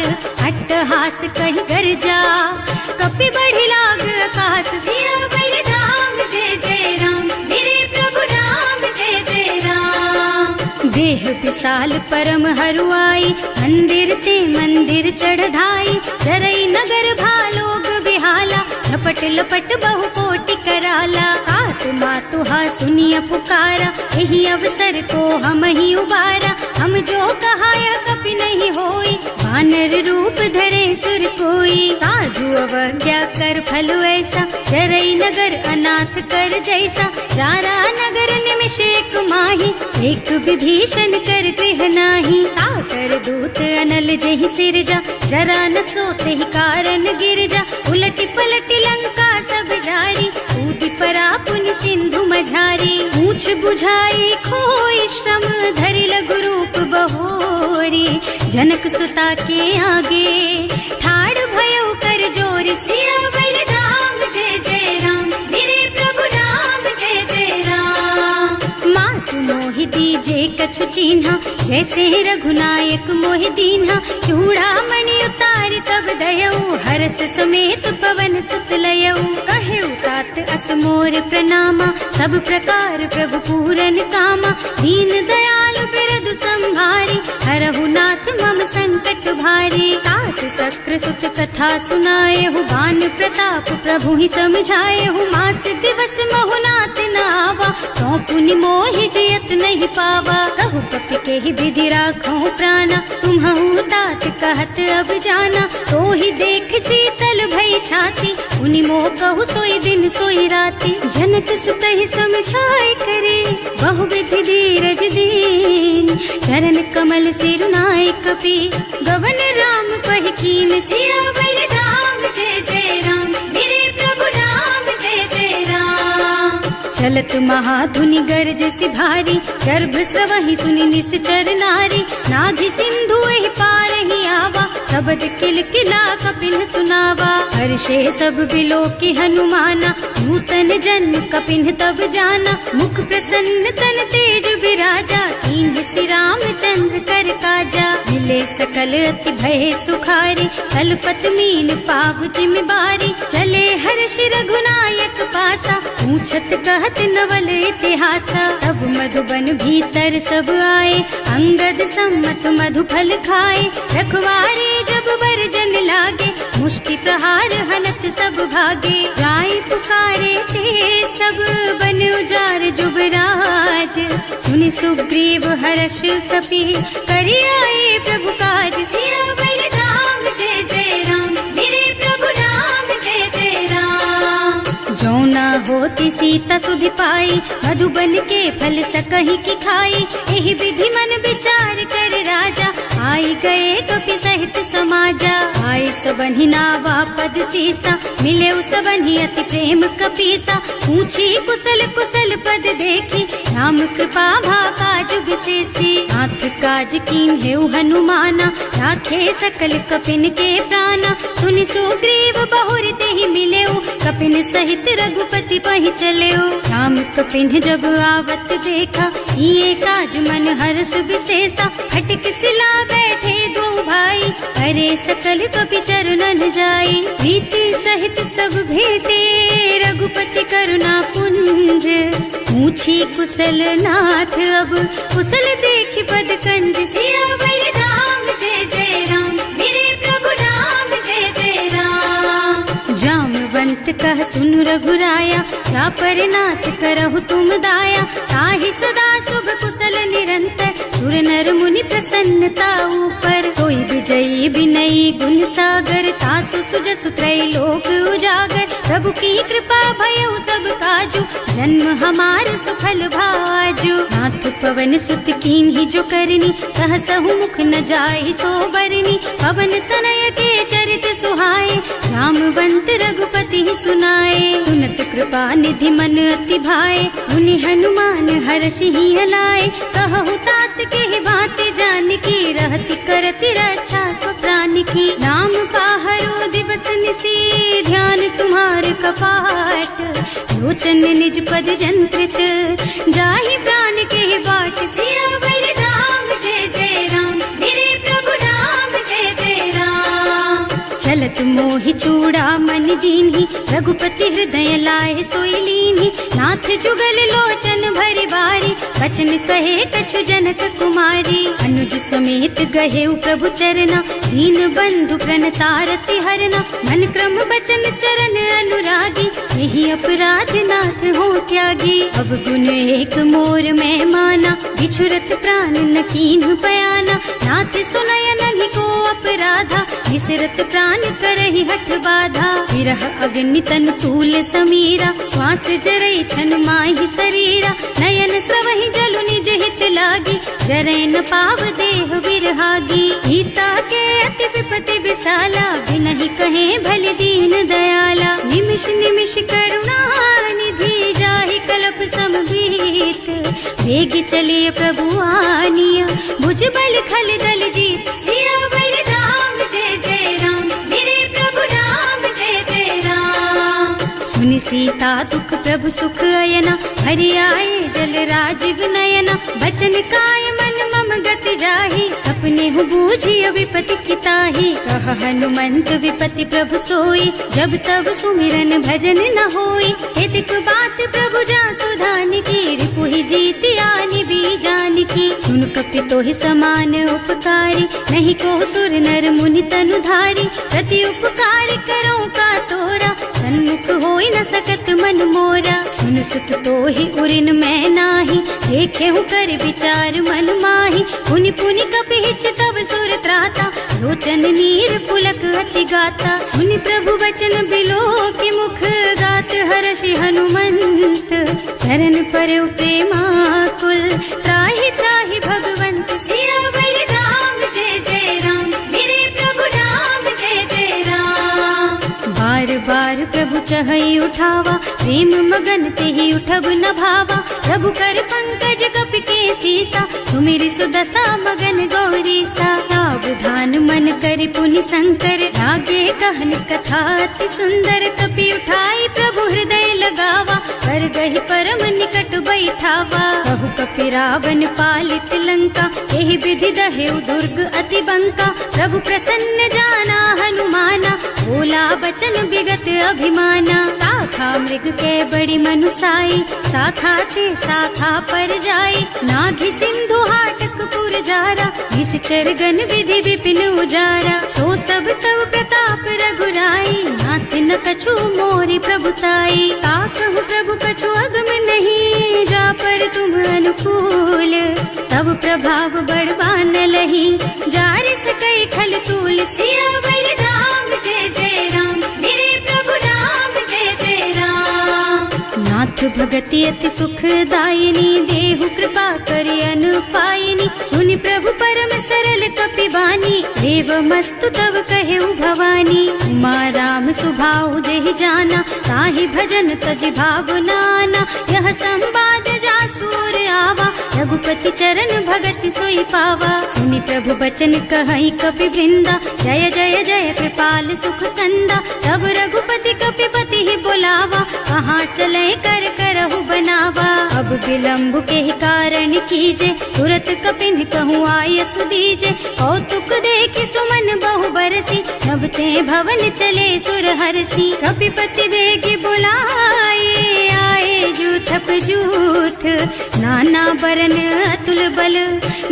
अट्टहास कहि गर्जा, कपि बढ़ि लाग आकाश। सियावर राम जय जय राम, मेरे प्रभु राम जय जय राम। देह विशाल परम हरुआई, मंदिर ते मंदिर चढ़ाई, जरई नगर भालोग बिहाला, लपट लपट बहु कोटि कराला। आत्मा तुहा सुनिय पुकारा, यही अवसर को हम ही उबारा, हम जो कहा यह कपि नहीं होई, वानर रूप धरे सुर कोई। साधु अवज्ञा कर फल ऐसा, जरई नगर अनाथ कर जैसा, जारा नगर निमिष एक माही, एक विभीषण कर गृह नाही। ताकर दूत अनल जहि सिरजा, जरा न सोते ही कारण गिरजा, उलटि पलटि लंका सब जारी, कूदि परा पुनि सिंधु मझारी। पूछ बुझाई खोई श्रम, धरि लघु रूप बहोरी, जनक सुता के आगे ठाड़ भयो कर जोर, सियावर राम जय जय राम, मेरे प्रभु राम जय जय राम। मात मोहि दीजे कछु चिन्हा, जैसे रघुनायक मोहि दीन्हा। चूड़ामणि उतारि तब दयऊ, हरस समेत पवन सुत लयऊ। कहेउ तात अस मोर प्रणामा, सब प्रकार प्रभु पूरन कामा। दीन दयाल बिरदु संभारी, हरहु नाथ मम संकट भारी। तात सक्र सुत कथा सुनाएहु, बान प्रताप प्रभु ही समझाएहु। मास दिवस महु नाथ न आवा, तो पुनि मोहि जियत नहीं पावा। कहु कपि केहि विधि राखहु प्राणा, तुम्हु तात कहत अब जाना। तो ही देख शीतल भई छाती, उनि मोह कहु सोई दिन सोई राती। जनक सुतहि समझाए करे, बहु विधि धीरज दीन। चरण कमल सिरुनाए कपि, गवन राम पहि कीन। सियावर राम जय जय राम, मेरे प्रभु राम जय जय राम। चलत महाधुनि गरजसि भारी, गर्भ स्रवहि सुनि निश्चर नारी। नाभि सिंधु एहि पारहि आवा, शब्द किलकिला कपिन सुनावा। हर्षे सब बिलोकि हनुमाना, नूतन जन्म कपिन तब जाना। मुख प्रसन्न तन तेज विराजा, कीन्ह श्री रामचंद्र कर काजा। मिले सकल अति भय सुखारी, कलपत मीन पाव जिम बारी। चले हर्ष रघुनायक पासा, पूछत कहत नवल इतिहासा। तब मधुबन भीतर सब आए, अंगद सम्मत मधु फल खाए। रखवारे जब बरजन लागे, मुष्टि प्रहार हनत सब भागे। जाय पुकारे ते सब बन उजार जुबराज। सुनि सुग्रीव हर्ष कपि, करि आए प्रभु काज। सियावर राम जय जय राम, मेरे प्रभु राम जय जय राम। जो ना होती सीता सुधि पाई, मधुबन के फल सकहि की खाई। एहि विधि मन विचार कर राजा, आई गए कपि सहित समाजा। आए सबन्हि नावा पद सीसा, मिले सबन्हि अति प्रेम कपीसा। पूछी कुशल कुशल पद देखी, राम कृपा भाका जुग विशेषी। नाथ काज कीन्हेउ हनुमाना, राखे सकल कपिन के प्राणा। सुनि सुग्रीव बहुर तेहि मिलेउ, कपिन सहित रघुपति पहि चलेउ। राम कपिन जब आवत देखा, ये काज मन हर्ष विशेषा। फटक सिला बैठे दो भाई, अरे सकल कपि चरणन जाई। प्रीति सहित सब भेटे, रघुपति करुणा पुंज। पूछी कुशल नाथ अब, कुशल देखि पद कंज। सियावर राम जय जय राम, मेरे प्रभु राम जय जय राम। जामवंत कह सुनु रघुराया, जा पर नाथ करहु तुम दाया। ताहि सदा शुभ कुशल निरंतर, सुर नर मुनि प्रसन्नता ऊपर। कोई विजयी विनयी गुण सागर, तासु सुजसु त्रैलोक उजागर। प्रभु की कृपा भयउ सब काजू, जन्म हमार सुफल भाजू। नाथ पवन सुत कीन्ही जो करनी, सहसहु मुख न जाय सो बरनी। पवन तनय के चरित सुहाए, जामवंत रघुपति सुनाए। सुनत कृपा निधि मन अति भाए, मुनि हनुमान हर्षि हलाए। कहु तात के बात जान की, रहति करति रक्षा सो प्राण की। नाम पाहरो दिवस निसी, ध्यान तुम्हार कपाट। लोचन निज पद जंत्रित, जाहि प्राण के बाट। सियावर राम जय जय राम, मेरे प्रभु राम जय जय राम। चलत मोहि चूड़ामणि दीन्ही, रघुपति हृदय लाए सोई लीन्ही। नाथ जुगल लोचन भरि बारी, बचन कहे कछु जनक कुमारी। अनुज समेत गहेउ प्रभु चरना, दीन बंधु प्रणतारति हरना। मन क्रम बचन चरण अनुरागी, यही अपराध नाथ हो त्यागी। अब गुण एक मोर मैं माना, बिछुरत प्राण न कीन्हु बयाना। नाथ सुनय नन्हि को अपराधा, विसरत प्राण करहि हठ बाधा। विरह अग्नि तन तूल समीरा, श्वास जरई छन माहि शरीरा। नयन स्रवहि जलु निज हित लागी, जरै न पाव देह बिरहागी। सीता के अति विपति विशाला, बिनहि कहे भल दीन दयाला। निमिष निमिष करुणा निधि, जाहि कलप समभीत। वेग चलिए प्रभु आनिया, भुज बल खल दल जीत। सिया सीता दुख प्रभु सुख अयना, हरि आए जल राजीव नयना। बचन काय मन मम गति जाहि, सपने हूँ बूझी विपति किताही। कह हनुमंत विपति प्रभु सोई, जब तब सुमिरन भजन न होई। हितक बात प्रभु जातु धान की, रिपुहि जीति आनि बीजान की। सुन कपि तोहि समान उपकारी, नहीं को सुर नर मुनि तनु धारी। प्रति उपकार करो का तोरा, सन्मुख होई न सकत मन मोरा। सुन सुत तोहि उरिन मैं नाही, देखे हूँ कर विचार मन माही। पुनि पुनि कपि हिच तब सुर त्राता, लोचन नीर पुलक अति गाता। सुनि प्रभु बचन बिलो की मुख, गात हर्षि हनुमंत। चरण पर प्रेमाकुल, त्राहि त्राहि भगवंत। सियावर राम जय जय राम, मेरे प्रभु राम जय जय राम। बार बार प्रभु चहई उठावा, प्रेम मगन तेहि उठब न भावा। प्रभु कर पंकज कपि के सीसा, सुमिरि सुदशा मगन गौरीसा। सावधान मन करि पुनि शंकर, लागे कहन कथा अति सुंदर। कपि उठाई प्रभु हृदय लगावा, कर गहि परम निकट बैठावा। कहु कपि रावण पालित लंका, एहि विधि दहेउ दुर्ग अति बंका। प्रभु प्रसन्न जाना हनुमाना, बोला बचन विगत अभिमाना। शाखा मृग के बड़ी मनुसाई, शाखा ते शाखा पर जाई। नाघि सिंधु हाटक पुर जारा, निश्चर गण विधि विपिन उजारा। सो सब तव प्रताप रघुराई, नाथ न कछु मोरि प्रभुताई। ताकहु प्रभु कछु अगम नहीं, जा पर तुम अनुकूल। तब प्रभाव बड़बान लही, जार सकई खल तूल। सियावर राम जय जय राम, मेरे प्रभु राम जय जय राम। नाथ भगति अति सुखदायिनी, देहु कृपा करि अनुपायिनी। सुनि प्रभु परम सरल कपि बानी, देवमस्तु तव कहेउ भवानी। उमा राम सुभाउ जेहि जाना, ताहि भजन तजि भावनाना। यह संवाद जासुर आवा, रघुपति चरण भगति सोई पावा। सुनि प्रभु बचन कहई कपि वृंदा, जय जय जय कृपाल सुख कंदा। तब रघुपति कपिपति ही बोलावा, कहाँ चले कर करहु बनावा। अब विलंब के ही कारण कीजे, तुरत कपिन कहूँ आय सुदीजे। कौतुक देख सुमन बहु बरसी, नभ ते भवन चले सुर हर्षि। कपिपति बेगी बुलाए, आए जूथप जूथ। नाना बरन अतुल बल,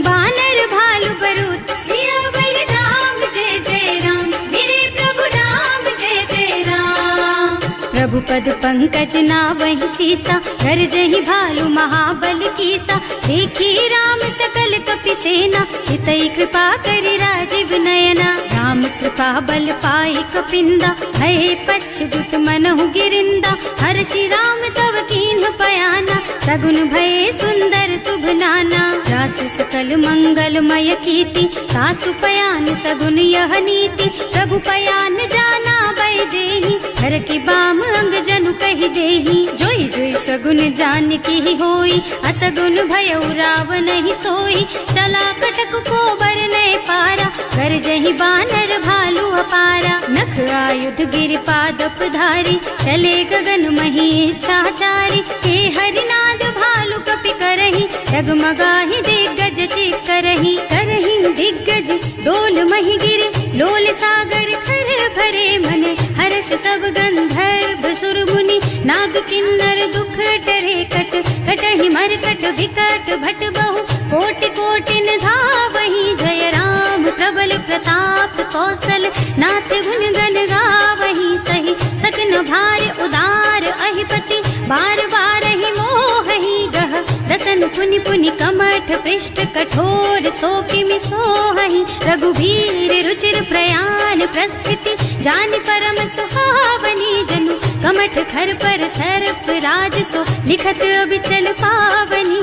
बानर भालु बरूथ। सियावर राम जय जय राम, मेरे प्रभु राम जय जय राम। प्रभु पद पंकज नावहि सीसा, कर जहि भालु महाबल कीसा। देखी राम सकल कपि सेना, हितई कृपा करि राजीव नयना। राम कृपा बल पाई कपिंदा, भय पच्छ्रुत मनहु गिरिंदा। हर्षि राम तव कीन्ह पयाना, सगुन भय सुंदर शुभ नाना। जासु सकल मंगलमय कीर्ति, सासु पयान सगुन यह नीति। प्रभु पयान जाना वैदेही, हर की बाम अंग जनु कहि देही। जोई जोई सगुन जान की ही होई, असगुन भयउ रावण ही सोई। चला कटक को बरनै पारा, कर जहि बानर भालु अपारा। नख आयुध गिर पादप धारी, चले गगन मही इच्छाचारी। हे हरिनाद भालु कपि करही, डगमगाहि दिग्गज चित करही। करही दिग्गज डोल मही गिरे, लोल सागर खर भरे मन। हर्ष सब गंधर्व सुर मुनि, नाग किन्नर दुख डरे कट। कटहि मरकट विकट भट बहु, कोटि कोटिन धावहि। जय राम प्रबल प्रताप कौशल, नाथ गुण गण गावहि। सही सकन भार उदार अहिपति, बार बार ही मोहि गह। रसन पुनि पुनि कमठ पृष्ठ, कठोर सोकिमि सोहहि। रघुवीर रुचिर प्रयाण प्रस्थिति, जानि परम सुहावनी। जनु कमठ खर पर सर्प राज सो, लिखत अबिचल पावनी।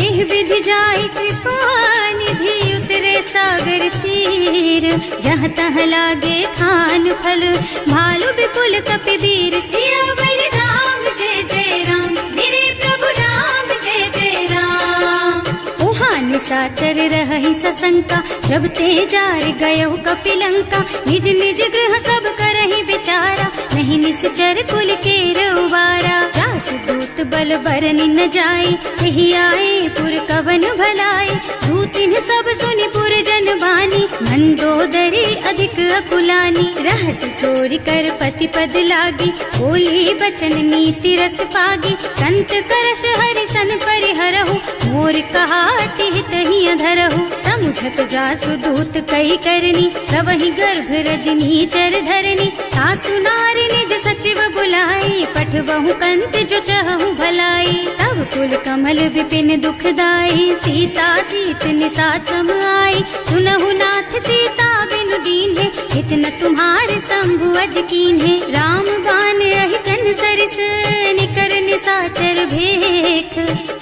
एह विधि जाहि कृपा निधि, उतरे सागर तीर। जहाँ तहाँ लागे खान फल, भालु विपुल कपि वीर। सियावर राम जय जय राम, मेरे प्रभु राम जय जय राम। उहाँ निशाचर रहहि सशंका, जब ते जार गयो कपिलंका। निज निज गृह सब करहि विचारा, नहीं निश्चर कुल के रउबारा। जासु दूत बल बरनि न जाए, यही आए पुर कवन भलाए। दूतिन सब सुनि पुर जन बानी, मंदोदरी अधिक अकुलानी। रहस्य चोरी कर पति पद लागी, बोली बचन नीति रस पागी। कंत करश हरि सन परिहरहु, मोर कहाति हित ही अधरहु। समुझत जासु दूत कही करनी, सबहि गर्भ रजनी चर धरनी। सासु नारी निज सचिव बुलाई, पठबहु कंत जो चहु भलाई। तब कुल कमल विपिन दुखदाई, सीता सीत निसा सम आई। सुनहु नाथ सीता बिनु दीन है, इतना तुम्हारे शंभु अज कीन है। राम बान अहितन सरिस, निकर निसाचर भेख।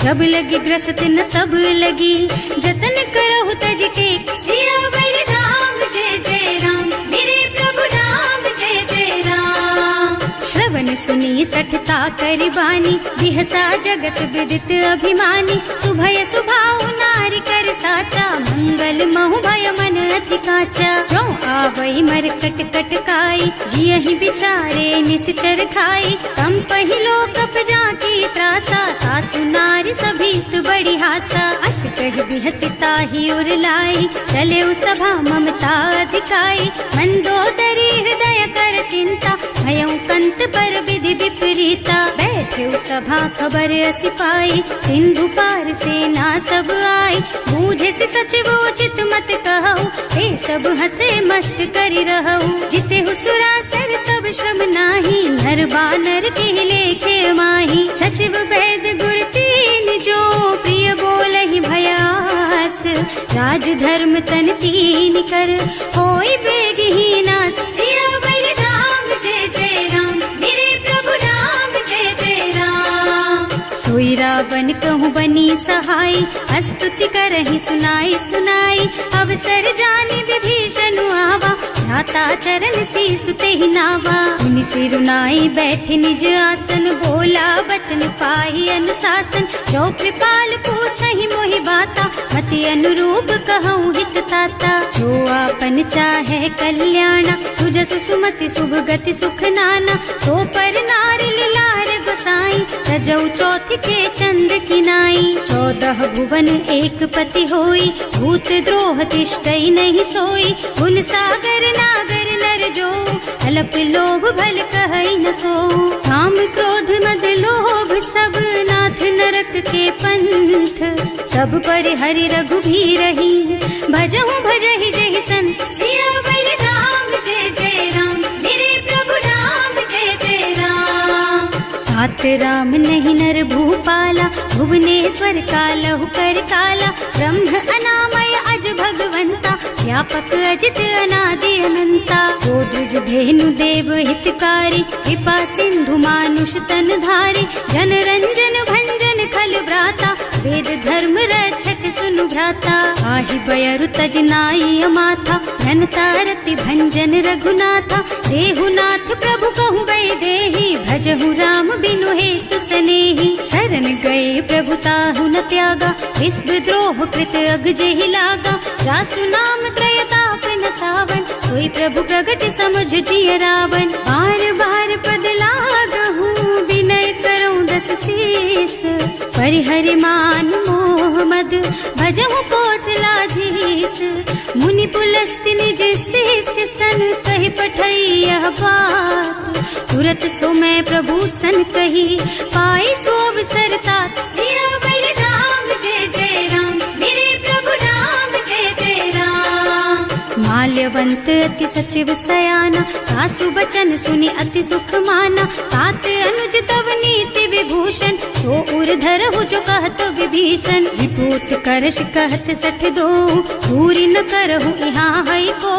जब लगी ग्रसत न तब लगी, जतन करहु तज के। सियावर राम जय जय राम, मेरे प्रभु राम जय जय राम। श्रवण सुनी सठता करि बानी, बिहसा जगत विदित अभिमानी। सुभय सुभाउ नारी कर साचा, मंगल महु भय मन अति काचा। जो आवई मर कट कट काई, जियहि बिचारे निश्चर खाई। तम पहिलो कप जाकी त्रासा, सासु नारी सभीत बड़ी हासा। अस कह बिहसिता ही उर लाई, चले सभा ममता अधिकाई। मंदोदरी हृदय कर चिंता, भयउ कंत पर विधि विपरीता। बैठे सभा खबर असी पाई, सिंधु पार सेना सब आई। बूझे से सचिव उचित मत कहु, हे सब हसे मस्त करि रहु। जिते हुसुरासर तब श्रम नाही, नर बानर के लेखे माही। सचिव वैद गुर तीन जो, प्रिय बोलहि भयास। राज धर्म तन तीन कर, होई बेगहि नास। सियावर राम जय जय राम, मेरे प्रभु राम जय जय राम। सोई रावण कहूँ बनी सहाय, स्तुति करहि सुनाई सुनाई। अवसर जानि विभीषण आवा, भ्राता चरण शीसु तेहि नावा। मुनि सिरुनाई बैठे निज आसन, बोला बचन पाहि अनुशासन। जो कृपाल पूछहि मोहि बाता, मति अनुरूप कहूँ हित ताता। जो आपन चाहे कल्याणा, सुजस सुमति शुभ गति सुख नाना। सो पर नारी लार गोसाई, रजौ चौथ के चंद किनाई। 14 भुवन एक पति होई, भूत द्रोह तिष्ठई नहीं सोई। गुण सागर नागर नर जो, अल्प लोभ भल कहई न को। काम क्रोध मद लोभ सब, नाथ नरक के पंथ। सब पर हरि रघुबीरहि, भजहु भजहि जहि संत। सियावर राम जय जय राम, मेरे प्रभु राम जय जय राम। तात राम नहीं नर भूपाला, भुवनेश्वर कालहु कर काला। ब्रह्म अनामय अज भगवंता, व्यापक अजित अनादि अनंता। गोद्विज धेनु देव हितकारी, कृपा सिंधु मानुष तन धारी। जन रंजन भंजन खल भ्राता, वेद धर्म रक्षक सुनु भ्राता। आहि बयरु तज नाई अमाथा, घनता रति भंजन रघुनाथा। देहुनाथ प्रभु कहु गए देहि, भजहु राम बिनु हेतु सनेहि। शरण गए प्रभु ताहु न त्यागा, विश्व द्रोह कृत अग जेहि लागा। जासु नाम त्रयताप न सावन, सोई प्रभु प्रगट समझ जिय रावण। बार बार पद लागहु, विनय करऊं दस शीस। परिहरि मान मोह मद, भजहु कौशलाधीश। मुनि पुलस्त्य निज शिष्य सन, कहि पठई यह बात। तुरत सो मैं प्रभु सन कही, पाई सो अवसर तात। सियावर राम जय जय राम, मेरे प्रभु राम जय जय राम। माल्यवंत अति सचिव सयाना, सासु बचन सुनि अति सुख माना। तात अनुज तव नीति विभूषण, सो उर धरहु जो कहत विभीषण। विभूत करश कहत सठ दो, पूरी न करहु यहाँ है को।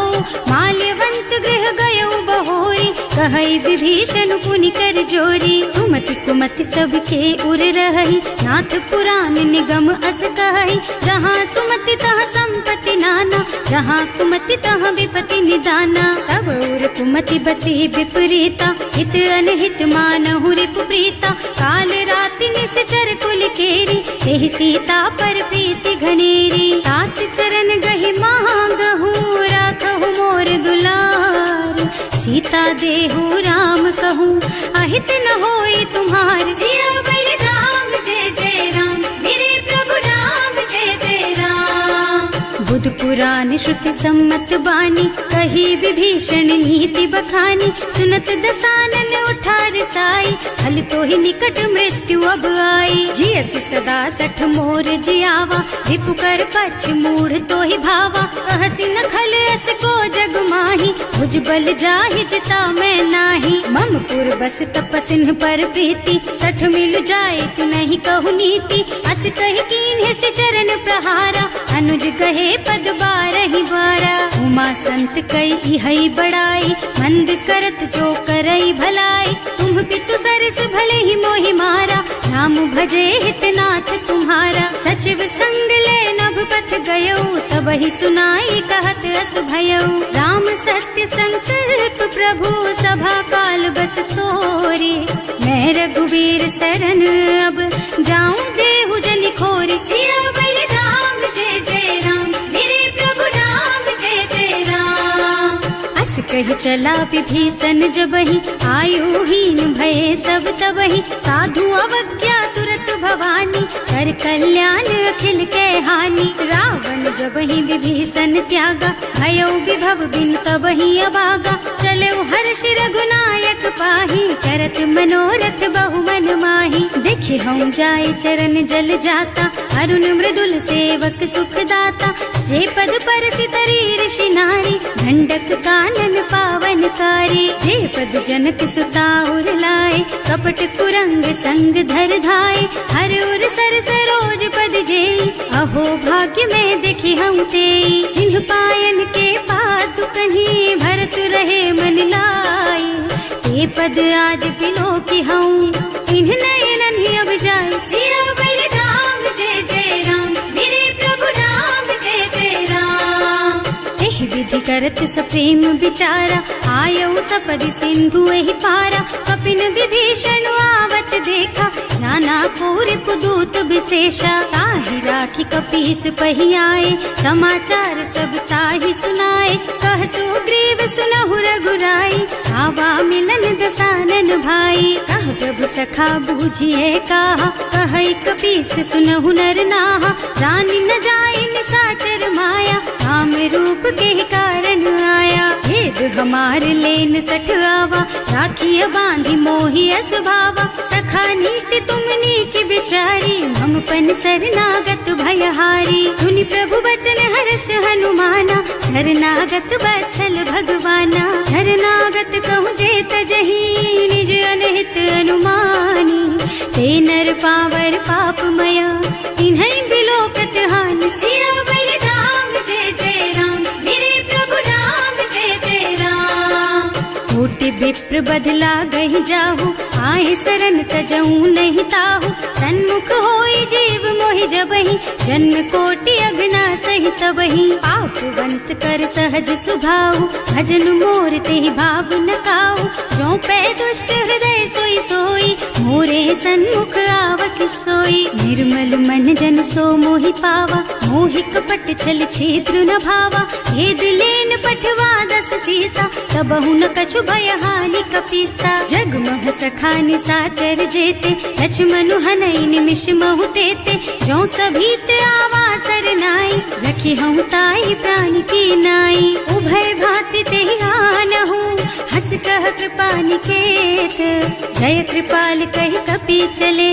माल्यवंत गृह गयौ बहोरी, कहई विभीषण पुनि कर जोरी। सुमति कुमति सबके उर रही, नाथ पुराण निगम अस कहई। जहाँ सुमति तहाँ संपत्ति नाना, जहाँ कुमति तहाँ विपत्ति निदाना। तब उर कुमति बसी विपरीता, हित अनहित मानहु रिपु प्रीता। काल राति निश्चर कुल केरी, तेहि सीता पर प्रीति घनेरी। तात चरण गहि मांगहु, राखहु मोर दुलार। सीता देहु राम कहूँ अहित न होई तुम्हार। सियावर राम जय जय राम, मेरे प्रभु राम जय जय राम। बुध पुराण श्रुति सम्मत बानी, कही विभीषण नीति बखानी। सुनत दसानन उठा रसाई, हल तो ही निकट मृत्यु अब आई। जियसि सदा सठ मोर जियावा, रिपु कर पछ मूढ़ तो ही भावा। कहसि न खल अस को जग माही, भुज बल जाहि जिता मैं नाही। मम पुर बस तपसिन पर प्रीति, सठ मिल जाए तु नहीं कहु नीति। अस कहि कीन्हे से चरण प्रहारा, अनुज कहे पद बारहि बारा। उमा संत कई इहै बड़ाई, मंद करत जो करई भलाई। तुम पितु सरस भले ही मोहि मारा, नाम भजे हितनाथ तुम्हारा। सचिव संग ले नभ पथ गयो, सबहि सुनाई कहत अस भयो। राम सत्य संकल्प प्रभु, सभा काल बस तोरे। मैं रघुवीर सरन अब, जाऊं देहु जनि खोरि। सियावर राम जय जय राम, मेरे प्रभु राम जय जय राम। अस कहि चला विभीषण जबहि, आयुहीन भये सब तबहि। साधु अवज्ञा तुरत भवानी, कर कल्याण अखिल के हानि। रावण जबहि विभीषण त्यागा, भयो विभव बिनु तबहि अभागा। चलऊ हर्ष रघुनायक पाहि, करत मनोरथ बहु मन माहि। देखे हम जाय चरण जल जाता, अरुण मृदुल सेवक सुख दाता। जे पद परसि तरी ऋषि नारी, दंडक कानन पावन कारी। जे पद जनक सुता उर लाए, कपट कुरंग संग धर धाय। हर उर सर सरोज पद जेई, अहो भाग्य में देखी हम तेई। जिन्ह पायन के पादु कन्ही, भरत रहे मन लाई। ते पद आज बिलो की हूँ, इन्ह नयनन ही अब जाए। सियावर राम जय जय राम, मेरे प्रभु राम जय जय राम। एहि विधि करत सप्रेम विचारा, आयऊ सपदि सिंधु एहि पारा। कपिन विभीषण आवत देखा, नाना कोर कुदूत विशेषा। ताहि राखी कपीस पहि आए, समाचार सब ताहि सुनाए। कह सुग्रीव सुनहु रघुराई, आवा मिलन दसानन भाई। कह प्रभु सखा बूझिए काहा, कहै कपीस सुनहु नर नाहा। रानी न जाय निसाचर माया, काम रूप के कारण आया। भेद हमार लेन सठ आवा, राखिय बांधी मोहि असुभावा। सखा नीति तुमनी की बिचारी, हम पन शरणागत भयहारी। सुनि प्रभु बचन हर्ष हनुमाना, शरणागत बत्सल भगवाना। शरणागत कहूँ जे तजहि, निज अनहित अनुमानी। ते नर पावर पापमया, तिन्है बिलोकत हानि। सियावर राम जय जय राम, मेरे प्रभु राम जय जय राम। कोटि विप्र बदला गहि जाहु, आए शरण तजऊ नहीं ताहु। सन्मुख होई जीव मोहि जबहि, जन्म कोटि अगना सहि तबहि। पापवंत कर सहज सुभाऊ, भजन मोर तेहि भाव न काऊ। जो पै दुष्ट हृदय सोई सोई, मोरे सन्मुख आवत सोई। निर्मल मन जन सो मोहि पावा, मोहि कपट छल छिद्र न भावा। भेद लेन पठवा दस सीसा, तबहु न कछु भय हानि कपीसा। जगमह सखा निसाचर जेते, लक्ष्मनु हनई निमिष महु तेते। जो सभीत आवा सरनाई, रखी हूँ ताई प्राण की नाई। उभय भांति तेहि आनहु, हस कह कृपा निकेत। जय कृपाल कहि कपि चले,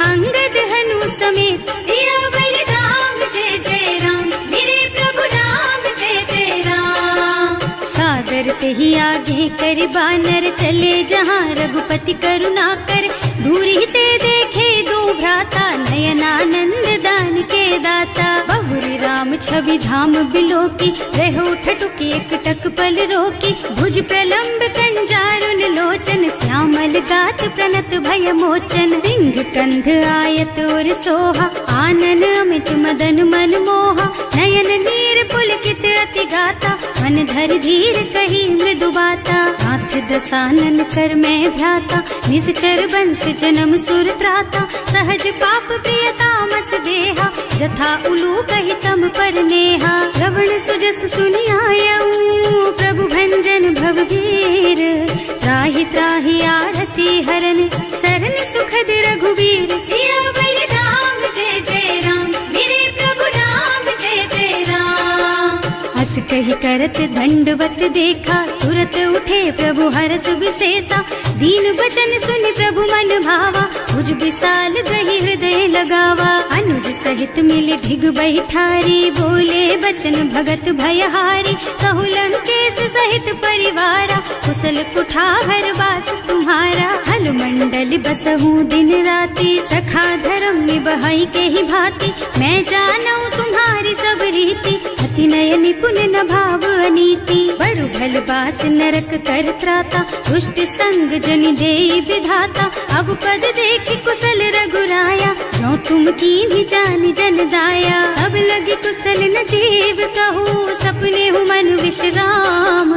अंगद हनु समेत। सियावर राम जय जय राम, मेरे प्रभु राम जय जय राम। सादर तेहि आगे कर बानर, चले जहाँ रघुपति करुणा कर। दूरी ते देखे दो भ्राता, नयनानंद दान के दाता। बहुरी राम छवि धाम बिलोकी, रहो ठटुकी एक टक पल रोकी। भुज प्रलंब कंजारुन लोचन, श्यामल ताल गात प्रणत भय मोचन, सिंह कंध आयत और सोहा, आनन अमित मदन मन मोहा, नयन नीर पुलकित अति गाता, मन धर धीर कही मृदु बाता, हाथ दसानन कर मैं भ्राता, निश्चर बंस जन्म सुर त्राता, सहज पाप प्रिय तामस देहा, जथा उलू कही तम पर नेहा, श्रवण सुजस सुनि आयऊ प्रभु भंजन भव भीर, त्राहि त्राहि आरती हरन सरन सुखद रघुवीर, सियावर राम जय जय राम, मेरे प्रभु राम जय जय राम। हस कही करत दंडवत देखा, तुरत उठे प्रभु हरस विशेषा, दीन बचन सुनि प्रभु मन भावा, भुज विशाल दहि हृदय लगावा, अनुज सहित मिली भिग बैठारी, बोले बचन भगत भयहारी, कहु लंकेश सहित परिवारा, कुशल कुठार वास तुम्हारा, हल मंडल बसहु दिन राति, सखा धर्म निबहाई के ही भांति, मैं जानऊ तुम्हारी सब रीति, अति नय निपुण न भाव अनीति, बरु भल बास नरक कर त्राता, दुष्ट संग जनि देई विधाता, अब पद देखि कुशल रघुराया, जो तुम कीन्ही जानि जन दाया, अब लगी कुशल न जीव कहूँ, सपने हूँ मन विश्राम,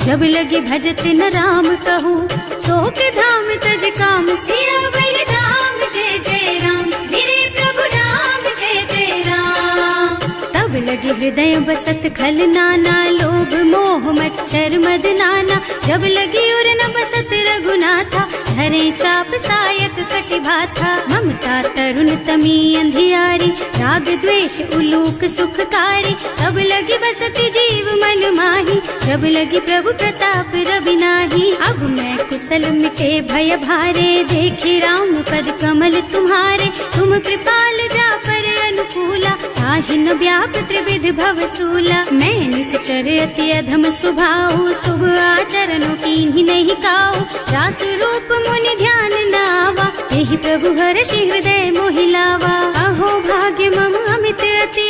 जब लगी भजत न राम कहूँ, सो के धाम तज काम, सियावर राम जय जय राम, मेरे प्रभु राम जय जय राम। तब लगी हृदय बसत खल नाना, लोभ मोह मच्छर मद नाना, जब लगी उर न बसत रघुनाथा, धरे चाप सायक कटि भाथा, ममता तरुण तमी अंधियारी, राग द्वेष उलूक सुखकारी, तब लगी बसती जीव मन माही, जब लगी प्रभु प्रताप रवि नाही, अब मैं कुशल मिटे भय भारे, देखी राम पद कमल तुम्हारे, तुम कृपाल जा पर अनुकूला, ताहि न व्याप त्रिविध भव सूला, मैं निश्चर अति अधम स्वभाव, शुभ आचरणों कीन्ही नहीं काऊ, रास रूप मुनि ध्यान नावा, यही प्रभु हर्षि हृदय मोहिलावा, अहो भाग्य मम अमित अति,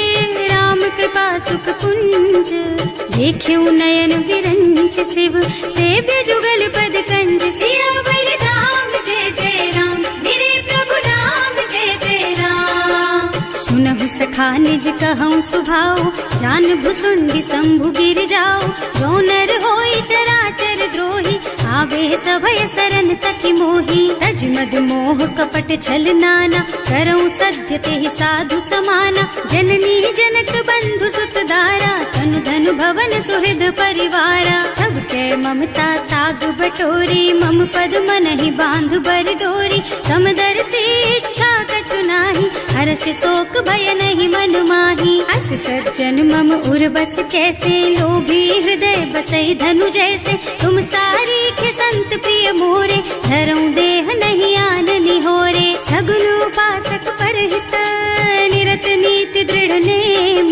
राम कृपा सुख कुंज, देख्यऊ नयन विरंच शिव, सेव्य जुगल पद कंज, सियावर राम जय जय राम, मेरे प्रभु राम जय जय राम। सुनहु सखा निज कहऊँ सुभाऊ, जान भुसुंडी शंभु गिर जाओ, जो नर होई चराचर द्रोही, आवे सभय सरन तकी मोही, तज मद मोह कपट छल नाना, करऊँ सत्य तेहि साधु समाना, जननी जनक बंधु सुत दारा, तनु धनु भवन सुहृद परिवारा, सब के ममता ताग बटोरी, मम पद मन ही बांध बर डोरी, समदर से इच्छा कछु नाही, हर्ष शोक भय नहीं मन माही, अस सज्जन मम उर बस कैसे, लोभी हृदय बसई धनु जैसे, तुम सारी के संत प्रिय मोरे, धरऊँ देह नहीं आन निहोरे, सगुन उपासक परहित, निरत नीति दृढ़ नेम,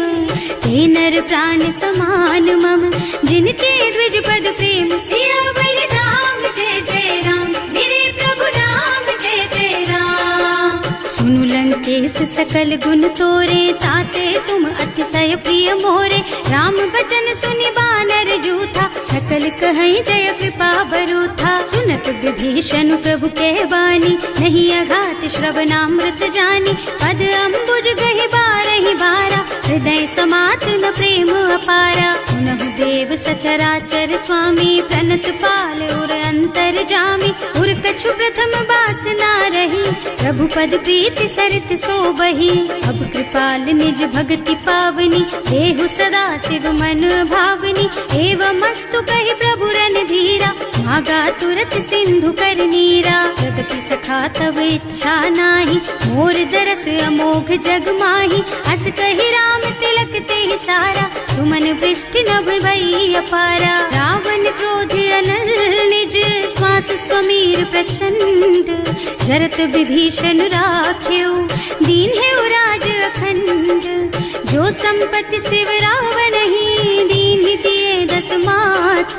ते नर प्राण समान मम, जिनके द्विज पद प्रेम, सियावर राम जय जय राम, मेरे प्रभु राम जय जय राम। सुनु लंकेश सकल गुण तोरे, ताते तुम अतिशय प्रिय मोरे, राम बचन सुनि बानर जूथा, सकल कहई जय कृपा बरूथा, सुनत विभीषण प्रभु के वाणी, नहीं अघात श्रवणामृत जानी, पद अम्बुज गहि बारहि बारा, हृदय समात न प्रेम अपारा, सुनहु देव सचराचर स्वामी, प्रणत पाल उर अंतर जामी, उर कछु प्रथम बास ना रही, प्रभु पद प्रीति सरित सो बही, अब कृपाल निज भक्ति पावनी, देहु सदा शिव मन भावनी, एवं मस्तु कहि प्रभु रन धीरा, मागा तुरत सिंधु कर नीरा, जगति सखा तब इच्छा नाही, मोर दरस अमोघ जग माही, अस कहि राम तिलक तेहि सारा, सुमन वृष्टि नभ भई अपारा, रावण क्रोध अनल निज, श्वास स्वमीर प्रचंड, जरत विभीषण राख्यो, दीन है राज अखंड, जो संपत्ति शिव रावण ही, दीन दिए दस माथ,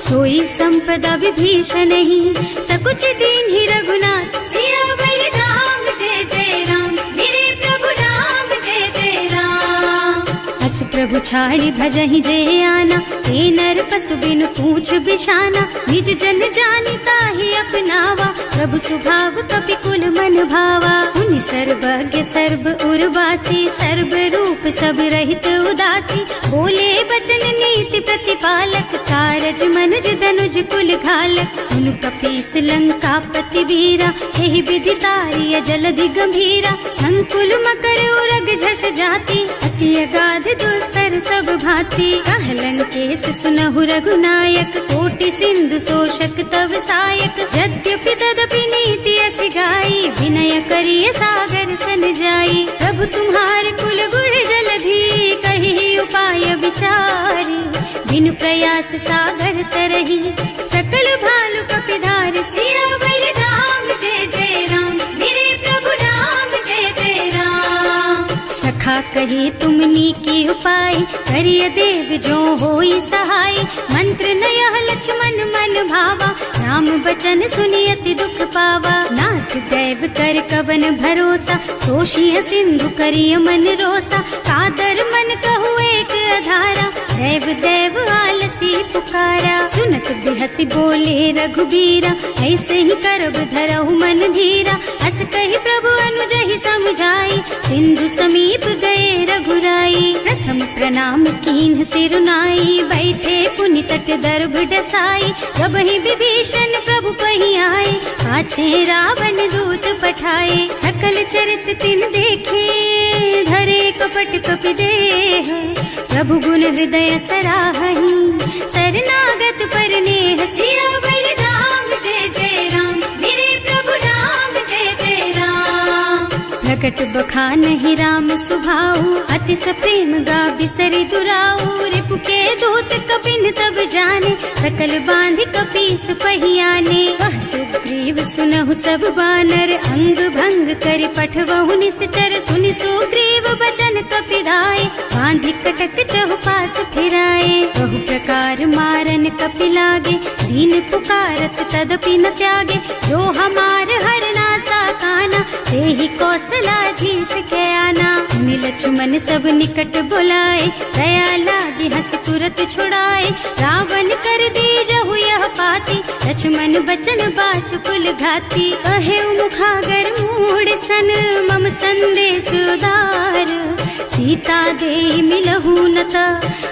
सोई संपदा विभीषण ही, सकुच दीन ही रघुनाथ, सियावर राम जय जय राम, मेरे प्रभु राम जय जय राम। हस प्रभु छाड़ी भजहि जय आना, हे नर पशु बिनु पूछ बिशाना, निज जन जानि ताहि अपनावा, प्रभु स्वभाव कपि कुल मन भावा। उनि सर्वज्ञ सर्व उर्वासी, सर्व रूप सब रहित उदासी। बोले बचन नीति प्रतिपालक, कारज मनुज धनुज कुल घालक। सुनु कपीस लंका पति वीरा, एहि विधि तारिय जलधि गंभीरा। संकुल मकर उरग झष जाति, अति अगाध दुस्तर सब भांति। कहलन केस सुनहु रघुनायक, कोटि सिंधु शोषक तव सायक। यद्यपि तदपि नीति अस गाई, विनय करिय सागर सन जाई। प्रभु तुम्हार कुल गुण जलधि, कहि उपाय विचारी। बिनु प्रयास सागर तरही, सकल भालु कपिधार। सियावर राम जय जय राम, मेरे प्रभु राम जय जय राम। सखा कही तुमनी की उपाय, करिय देव जो होई सहाय। मंत्र नयह लक्ष्मण मन भावा, राम बचन सुनि अति दुख पावा। नाथ दैव कर कवन भरोसा, तोषिय सिंधु करिय मन रोसा। कादर मन कहु एक अधारा, दैव दैव आलसी पुकारा। सुनत बिहसी बोले रघुबीरा, ऐसे ही करब धरहु मन धीरा। अस कहि प्रभु अनुजहि समझाई, सिंधु समीप गए रघुराई। प्रथम प्रणाम कीन्ह सिरुनाई, बैठे पुनि तट दर्भ डसाई। जब ही विभीषण प्रभु पही आए, पाछे रावण दूत पठाए। सकल चरित तिन देखे, धरे कपट कपि देह। प्रभु गुण हृदय सराहहि, शरणागत पर नेह। सियावर राम जय जय राम, मेरे प्रभु राम जय जय राम। प्रकट बखानहि राम सुभाऊ, अति सप्रेम गा बिसरि दुराऊ। रिपु के दूत कपिन तब जाने, सकल बांधि कपीस पहियाने। वह सुग्रीव सुनहु सब बानर, अंग भंग करि पठवहु निश्चर। सुनि सुग्रीव बचन कपिधाय, बांधि कटक चहुपास फिराए। बहु प्रकार मारन कपि लागे, दीन पुकारत तदपि न त्यागे। जो हमार हरना सा काना, तेहि कौशलाधीश के आना। मुनि लक्ष्मण सब निकट बुलाए, दया लागी हंस तुरत छुड़ाए। रावण कर दीजहु यह पाती, लक्ष्मण बचन बाचु कुल घाती। कहे मुखागर मूढ़ सन, मम संदेश उदार। सीता दे मिलहु न त,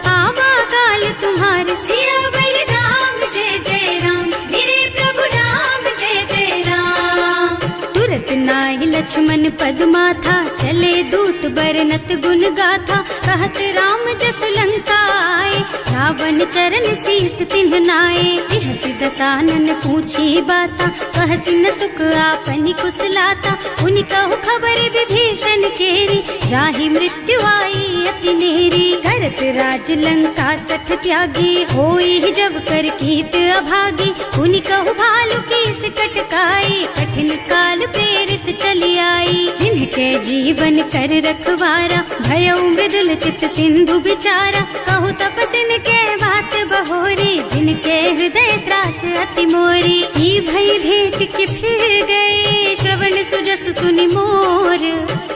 आवा काल तुम्हार। सियावर राम जय जय राम, मेरे प्रभु राम जय जय राम। तुरत नाहि लक्ष्मण पद माथा, चले दूत बरनत गुण गाथा। कहत राम जस लंका आए, रावण चरण शीस तिन्ह नाए। बिहसि दसानन पूछी बाता, कहसि न सुख आपनि कुशलाता। उनि कहु खबर विभीषण केरी, जाहि मृत्यु आई अति नेरी। करत राज लंका सठ त्यागी, होई जब कर कीट अभागी। उनि कहु भालु कीस कटकाई, कठिन काल प्रेरित चली आई। जिनके जीवन कर रखवारा, भयउ मृदुल चित सिंधु बिचारा। कहु तपसिन के बात बहोरी, जिनके हृदय त्रास अति मोरी। ई भई भेंट के फिर गए, श्रवण सुजस सुनि मोर।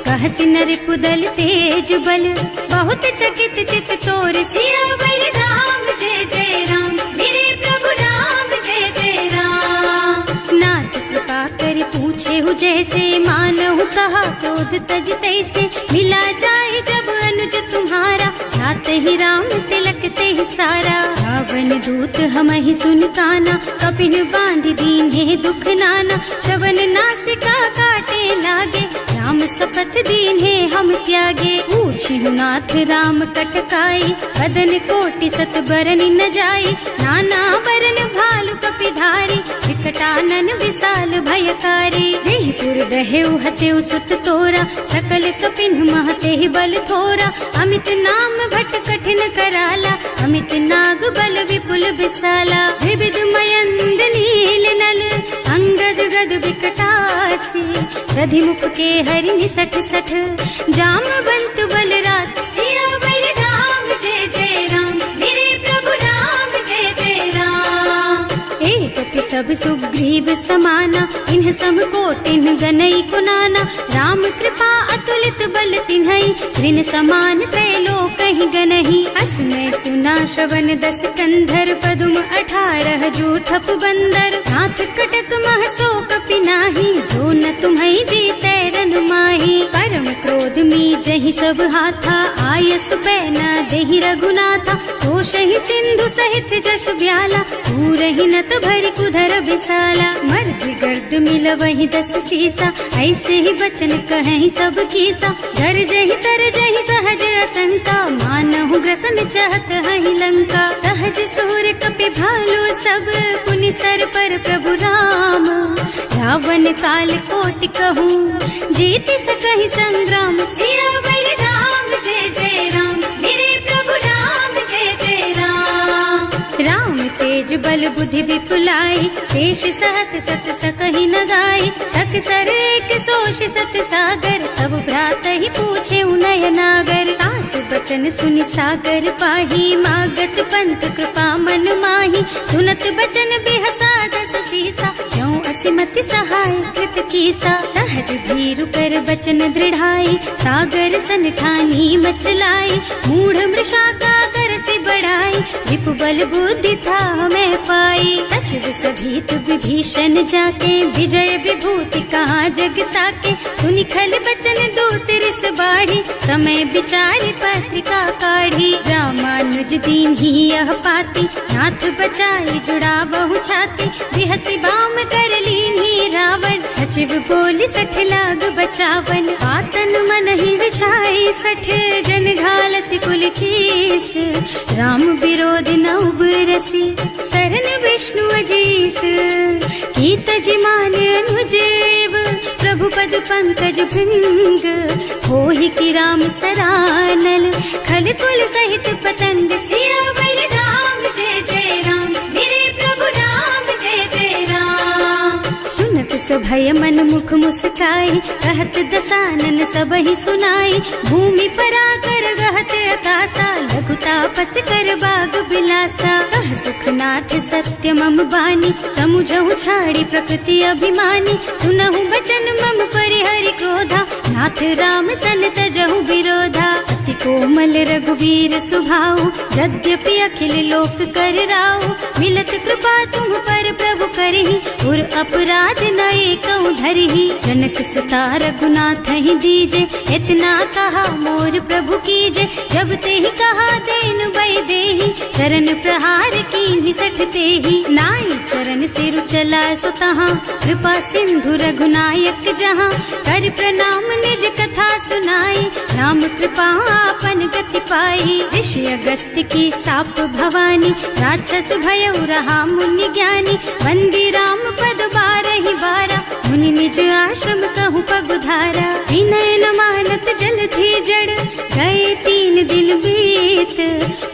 कहसि नर कुदल तेज बल, बहुत चकित चित तोर। सियावर राम जय जय राम, मेरे प्रभु राम जय जय राम। नाथ कृपा कर पूछे हु जैसे, मानहु कहा क्रोध तज तैसे। मिला जाए जब अनुज तुम्हारा, जात ही राम तिलक ते सारा। रावण दूत हमहि सुन काना, कपिन बांधि दीन्हे दुख नाना। श्रवण नासिका काटे लागे, राम शपथ दीन्हे हम त्यागे। पूछिहु नाथ राम कटकाई, बदन कोटि सत बरनि न जाई। नाना बरन भालु कपिधारी, विकटानन विशाल भयकारी। जयपुर दहेउ हतेउ सुत तोरा, सकल कपिन महते बल थोरा। अमित नाम भट कठिन कराला, अमित नाग बल विपुल विशाला। विविध मयंद नील नल, अंगद गद विकटासी। दधिमुख के हरि निसठ सठ, जामवंत बलराज। सियावर राम जय जय राम, मेरे प्रभु राम जय जय राम। एक सब सुग्रीव समाना, इन्ह सम कोटिन गनई कुनाना। राम कृपा अतुलित बल तिन्हई, ऋण समान त्रैलोकहि गनहि। असुनै सुना श्रवण दस कंधर, पदुम 18 जूठप बंदर। नाथ कटक नाही, जो न तुम्हें जीते रन माही। परम क्रोध मी जही सब हाथा, आयस बैना देहि रघुनाथा। सोशहि सिंधु सहित जश ब्याला, पूरहि नत भरि कुधर बिसाला। मर्द गर्द मिल वही 10 सीसा, ऐसे ही बचन कहीं सब कीसा। डर जही तर जही सहज असंका, मानहु ग्रसन चाहत हहि लंका। सहज सूर कपि भालू सब, पुनि सर पर प्रभु राम। रावण काल कोटि कहूँ, जीति सकहि संग्राम। सियावर राम जय जय राम, मेरे प्रभु राम जय जय राम। राम तेज बल बुद्धि विपुलाई, शेष सहस सत सकहि न गाई। सक सर एक सोष सत सागर, तब भ्रात ही पूछे उनय नागर। तास बचन सुनि सागर पाही, मागत पंत कृपा मन माही। सुनत बचन बिहसा 10 सीसा, ज्यों असिमति सहाय कृत कीसा। सहज धीरु कर बचन दृढ़ाई, सागर सन ठानी मचलाई। मूढ़ मृषा का कर से बढ़ाई, विपु बल बुद्धि था मैं पाई। सचिव सभीत विभीषण जाके, विजय विभूति कहाँ जग ताके। सुनि खल बचन दूत रिस बाढ़ी, समय विचारि पत्रिका काढ़ी। रामानुज दीन ही यह पाती, नाथ बचाई जुड़ा बहु छाती। बिहसी बाम कर लीन्ही रावण, सचिव बोली 60 लाग बचावन। आतन मन ही विछाई 60, जन घालसी कुल कीस। राम विरोध न उबरसी, शरण विष्णु अजीस। कीत जिमान अनुजेव, प्रभु पद पंकज भृंग। होहि की राम सरानल, खल कुल सहित पतंग। सियावर राम जय जय राम, मेरे प्रभु राम जय जय राम। सुनत सभय मन मुख मुस्काई, कहत दसानन सबहि सुनाई। भूमि पराकर गहत अकासा, लघु तापस कर बाग बिलासा। कह सुखनाथ सत्य मम बानी, समुझहु छाड़ी प्रकृति अभिमानी। सुनहु बचन मम परिहरि क्रोधा, नाथ राम सन तजहु विरोधा। अति कोमल रघुवीर सुभाऊ, यद्यपि अखिल लोक कर राऊ। मिलत कृपा तुम पर प्रभु करहि, और अपराध न एकउ धरहि। जनक सुता रघुनाथ ही दीजे, इतना कहा मोर प्रभु कीजे। जब ते ही कहा देन बई देहि, चरण प्रहार कीन्हि 60 तेहि। नाई चरण सिरु चला सुतहाँ, कृपा सिंधु रघुनायक जहाँ। कर प्रणाम निज कथा सुनाई, राम कृपा आपन गति पाई। ऋषि अगस्त्य की साप भवानी, राक्षस भयउ रहा मुनि ज्ञानी। वंदी राम पद 12 बारा, मुनि निज आश्रम कहूँ पगुधारा। विनय न मानत जल थी जड़, गए 3 दिन बीत।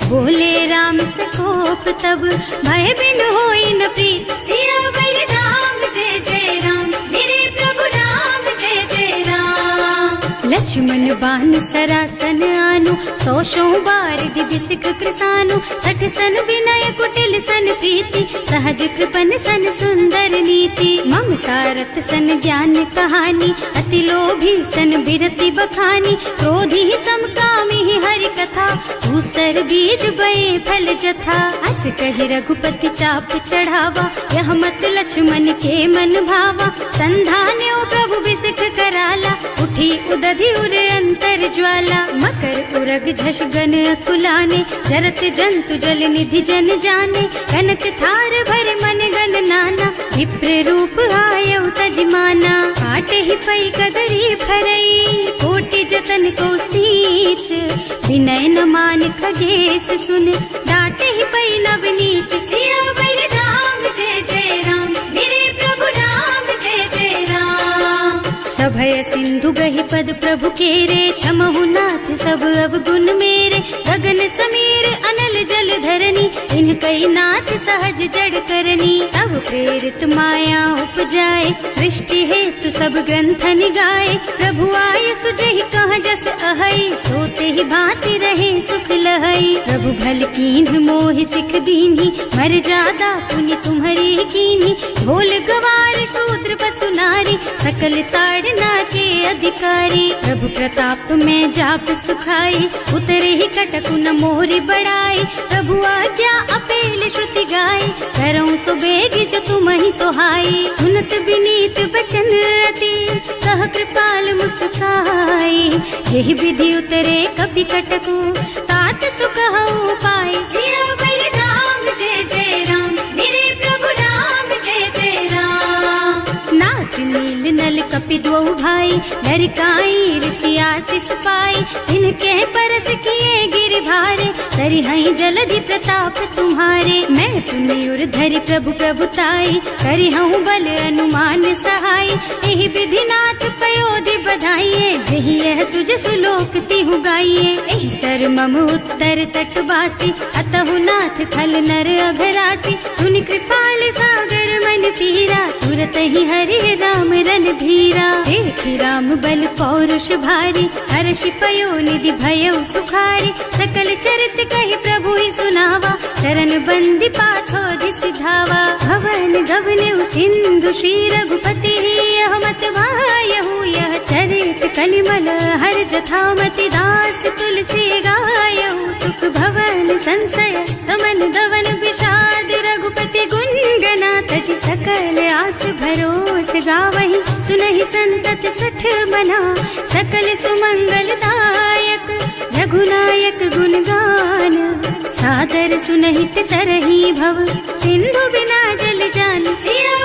बोले राम सकोप तब, भय बिन होई न प्रीत। सियावर राम जय जय राम, मेरे प्रभु राम जय जय राम। लक्ष्मण बान सरासन आनु, 100 बार दिव्य सिख कृसानु। 60 सन विनय कुटिल सन प्रीति, सहज कृपन सन सुंदर नीति। ममता रत सन ज्ञान कहानी, अति लोभी सन बिरति बखानी। क्रोधी ही समकामी ही हरि कथा, दूसर बीज बये फल जथा। अस कहि रघुपति चाप चढ़ावा, यह मत लक्ष्मण के मन भावा। संधान्यो प्रभु बिसिख कराला, उठी उदधि उर अंतर ज्वाला। मकर उरग झष गन अकुलाने, जरत जंतु जल निधि जन जाने। कनक थार भर मन गन नाना, विप्र रूप आयउ तजमाना। काटे ही पई कदरी फरई, कोटि जतन को सींच। विनय न मान खगेश सुन, डांटे ही पई नव नीच। सियावर राम जय जय राम, मेरे प्रभु राम जय जय राम। सभय सिंधु गहि पद प्रभु केरे, क्षमहु नाथ सब अवगुण मेरे। गगन समीर अनल जल धरनी, इन्ह कई नाथ सहज जड़ करनी। तब प्रेरित माया उपजाए, सृष्टि हेतु सब ग्रंथ निगाए। प्रभु आय सुजहि कह जस अहै, सोते ही भांति रहे सुख लहै। प्रभु भल कीन्ह मोहि सिख दीन्ही, मर्यादा पुनि तुम्हरी कीन्ही। ढोल गवार शूद्र पशु नारी, सकल ताड़ना के अधिकारी। प्रभु प्रताप में जाप सुखाई, उतरे ही कटकु न मोरी बढ़ाई। प्रभु आज्ञा अपेल श्रुति गाई, करऊं सो बेग जो तुम ही सोहाई। सुन कहत विनीत बचन अति, कह कृपाल मुस्काई। यही विधि उतरे कपि कटकु, तात सुख हऊ पाई। सियावर राम जय जय राम, मेरे प्रभु राम जय जय राम। नाथ नील नल कपि द्वौ भाई, लरिकाई ऋषि आशीष पाई। इनके परस किए गिर भारे, तरि हई जलधि प्रताप तुम्हारे। मैं पुनि उर धरि प्रभु प्रभुताई, करि हूँ बल अनुमान सहाय। यही विधि नाथ पयोधि बधाइए, जही यह सुज सुलोक तिहु गाइए। एहि सर मम उत्तर तटवासी, अतहु नाथ खल नर अघरासी। सुनि कृपाल सागर मन पीरा, तुरत ही हरि राम रन धीरा। देखि राम बल पौरुष भारी, हर्ष पयो निधि भयो सुखारी। सकल चरित कहि प्रभु ही सुनावा, चरण बंदी पाठोधि सिधावा। भवन गवनेउ सिंधु श्री रघुपति, यह मत वायहु यह चरित कलिमल हर जथामति। दास तुलसी गायहु, सुख भवन संशय समन दवन विषाद। रघुपति गुण गना तज सकल आस भरोस गावहि। सुनहि संतत सठ मना, सकल सुमंगल दायक। रघुनायक गुण गान, सादर सुनहित तरही भव। सिंधु बिना जल जान, सिया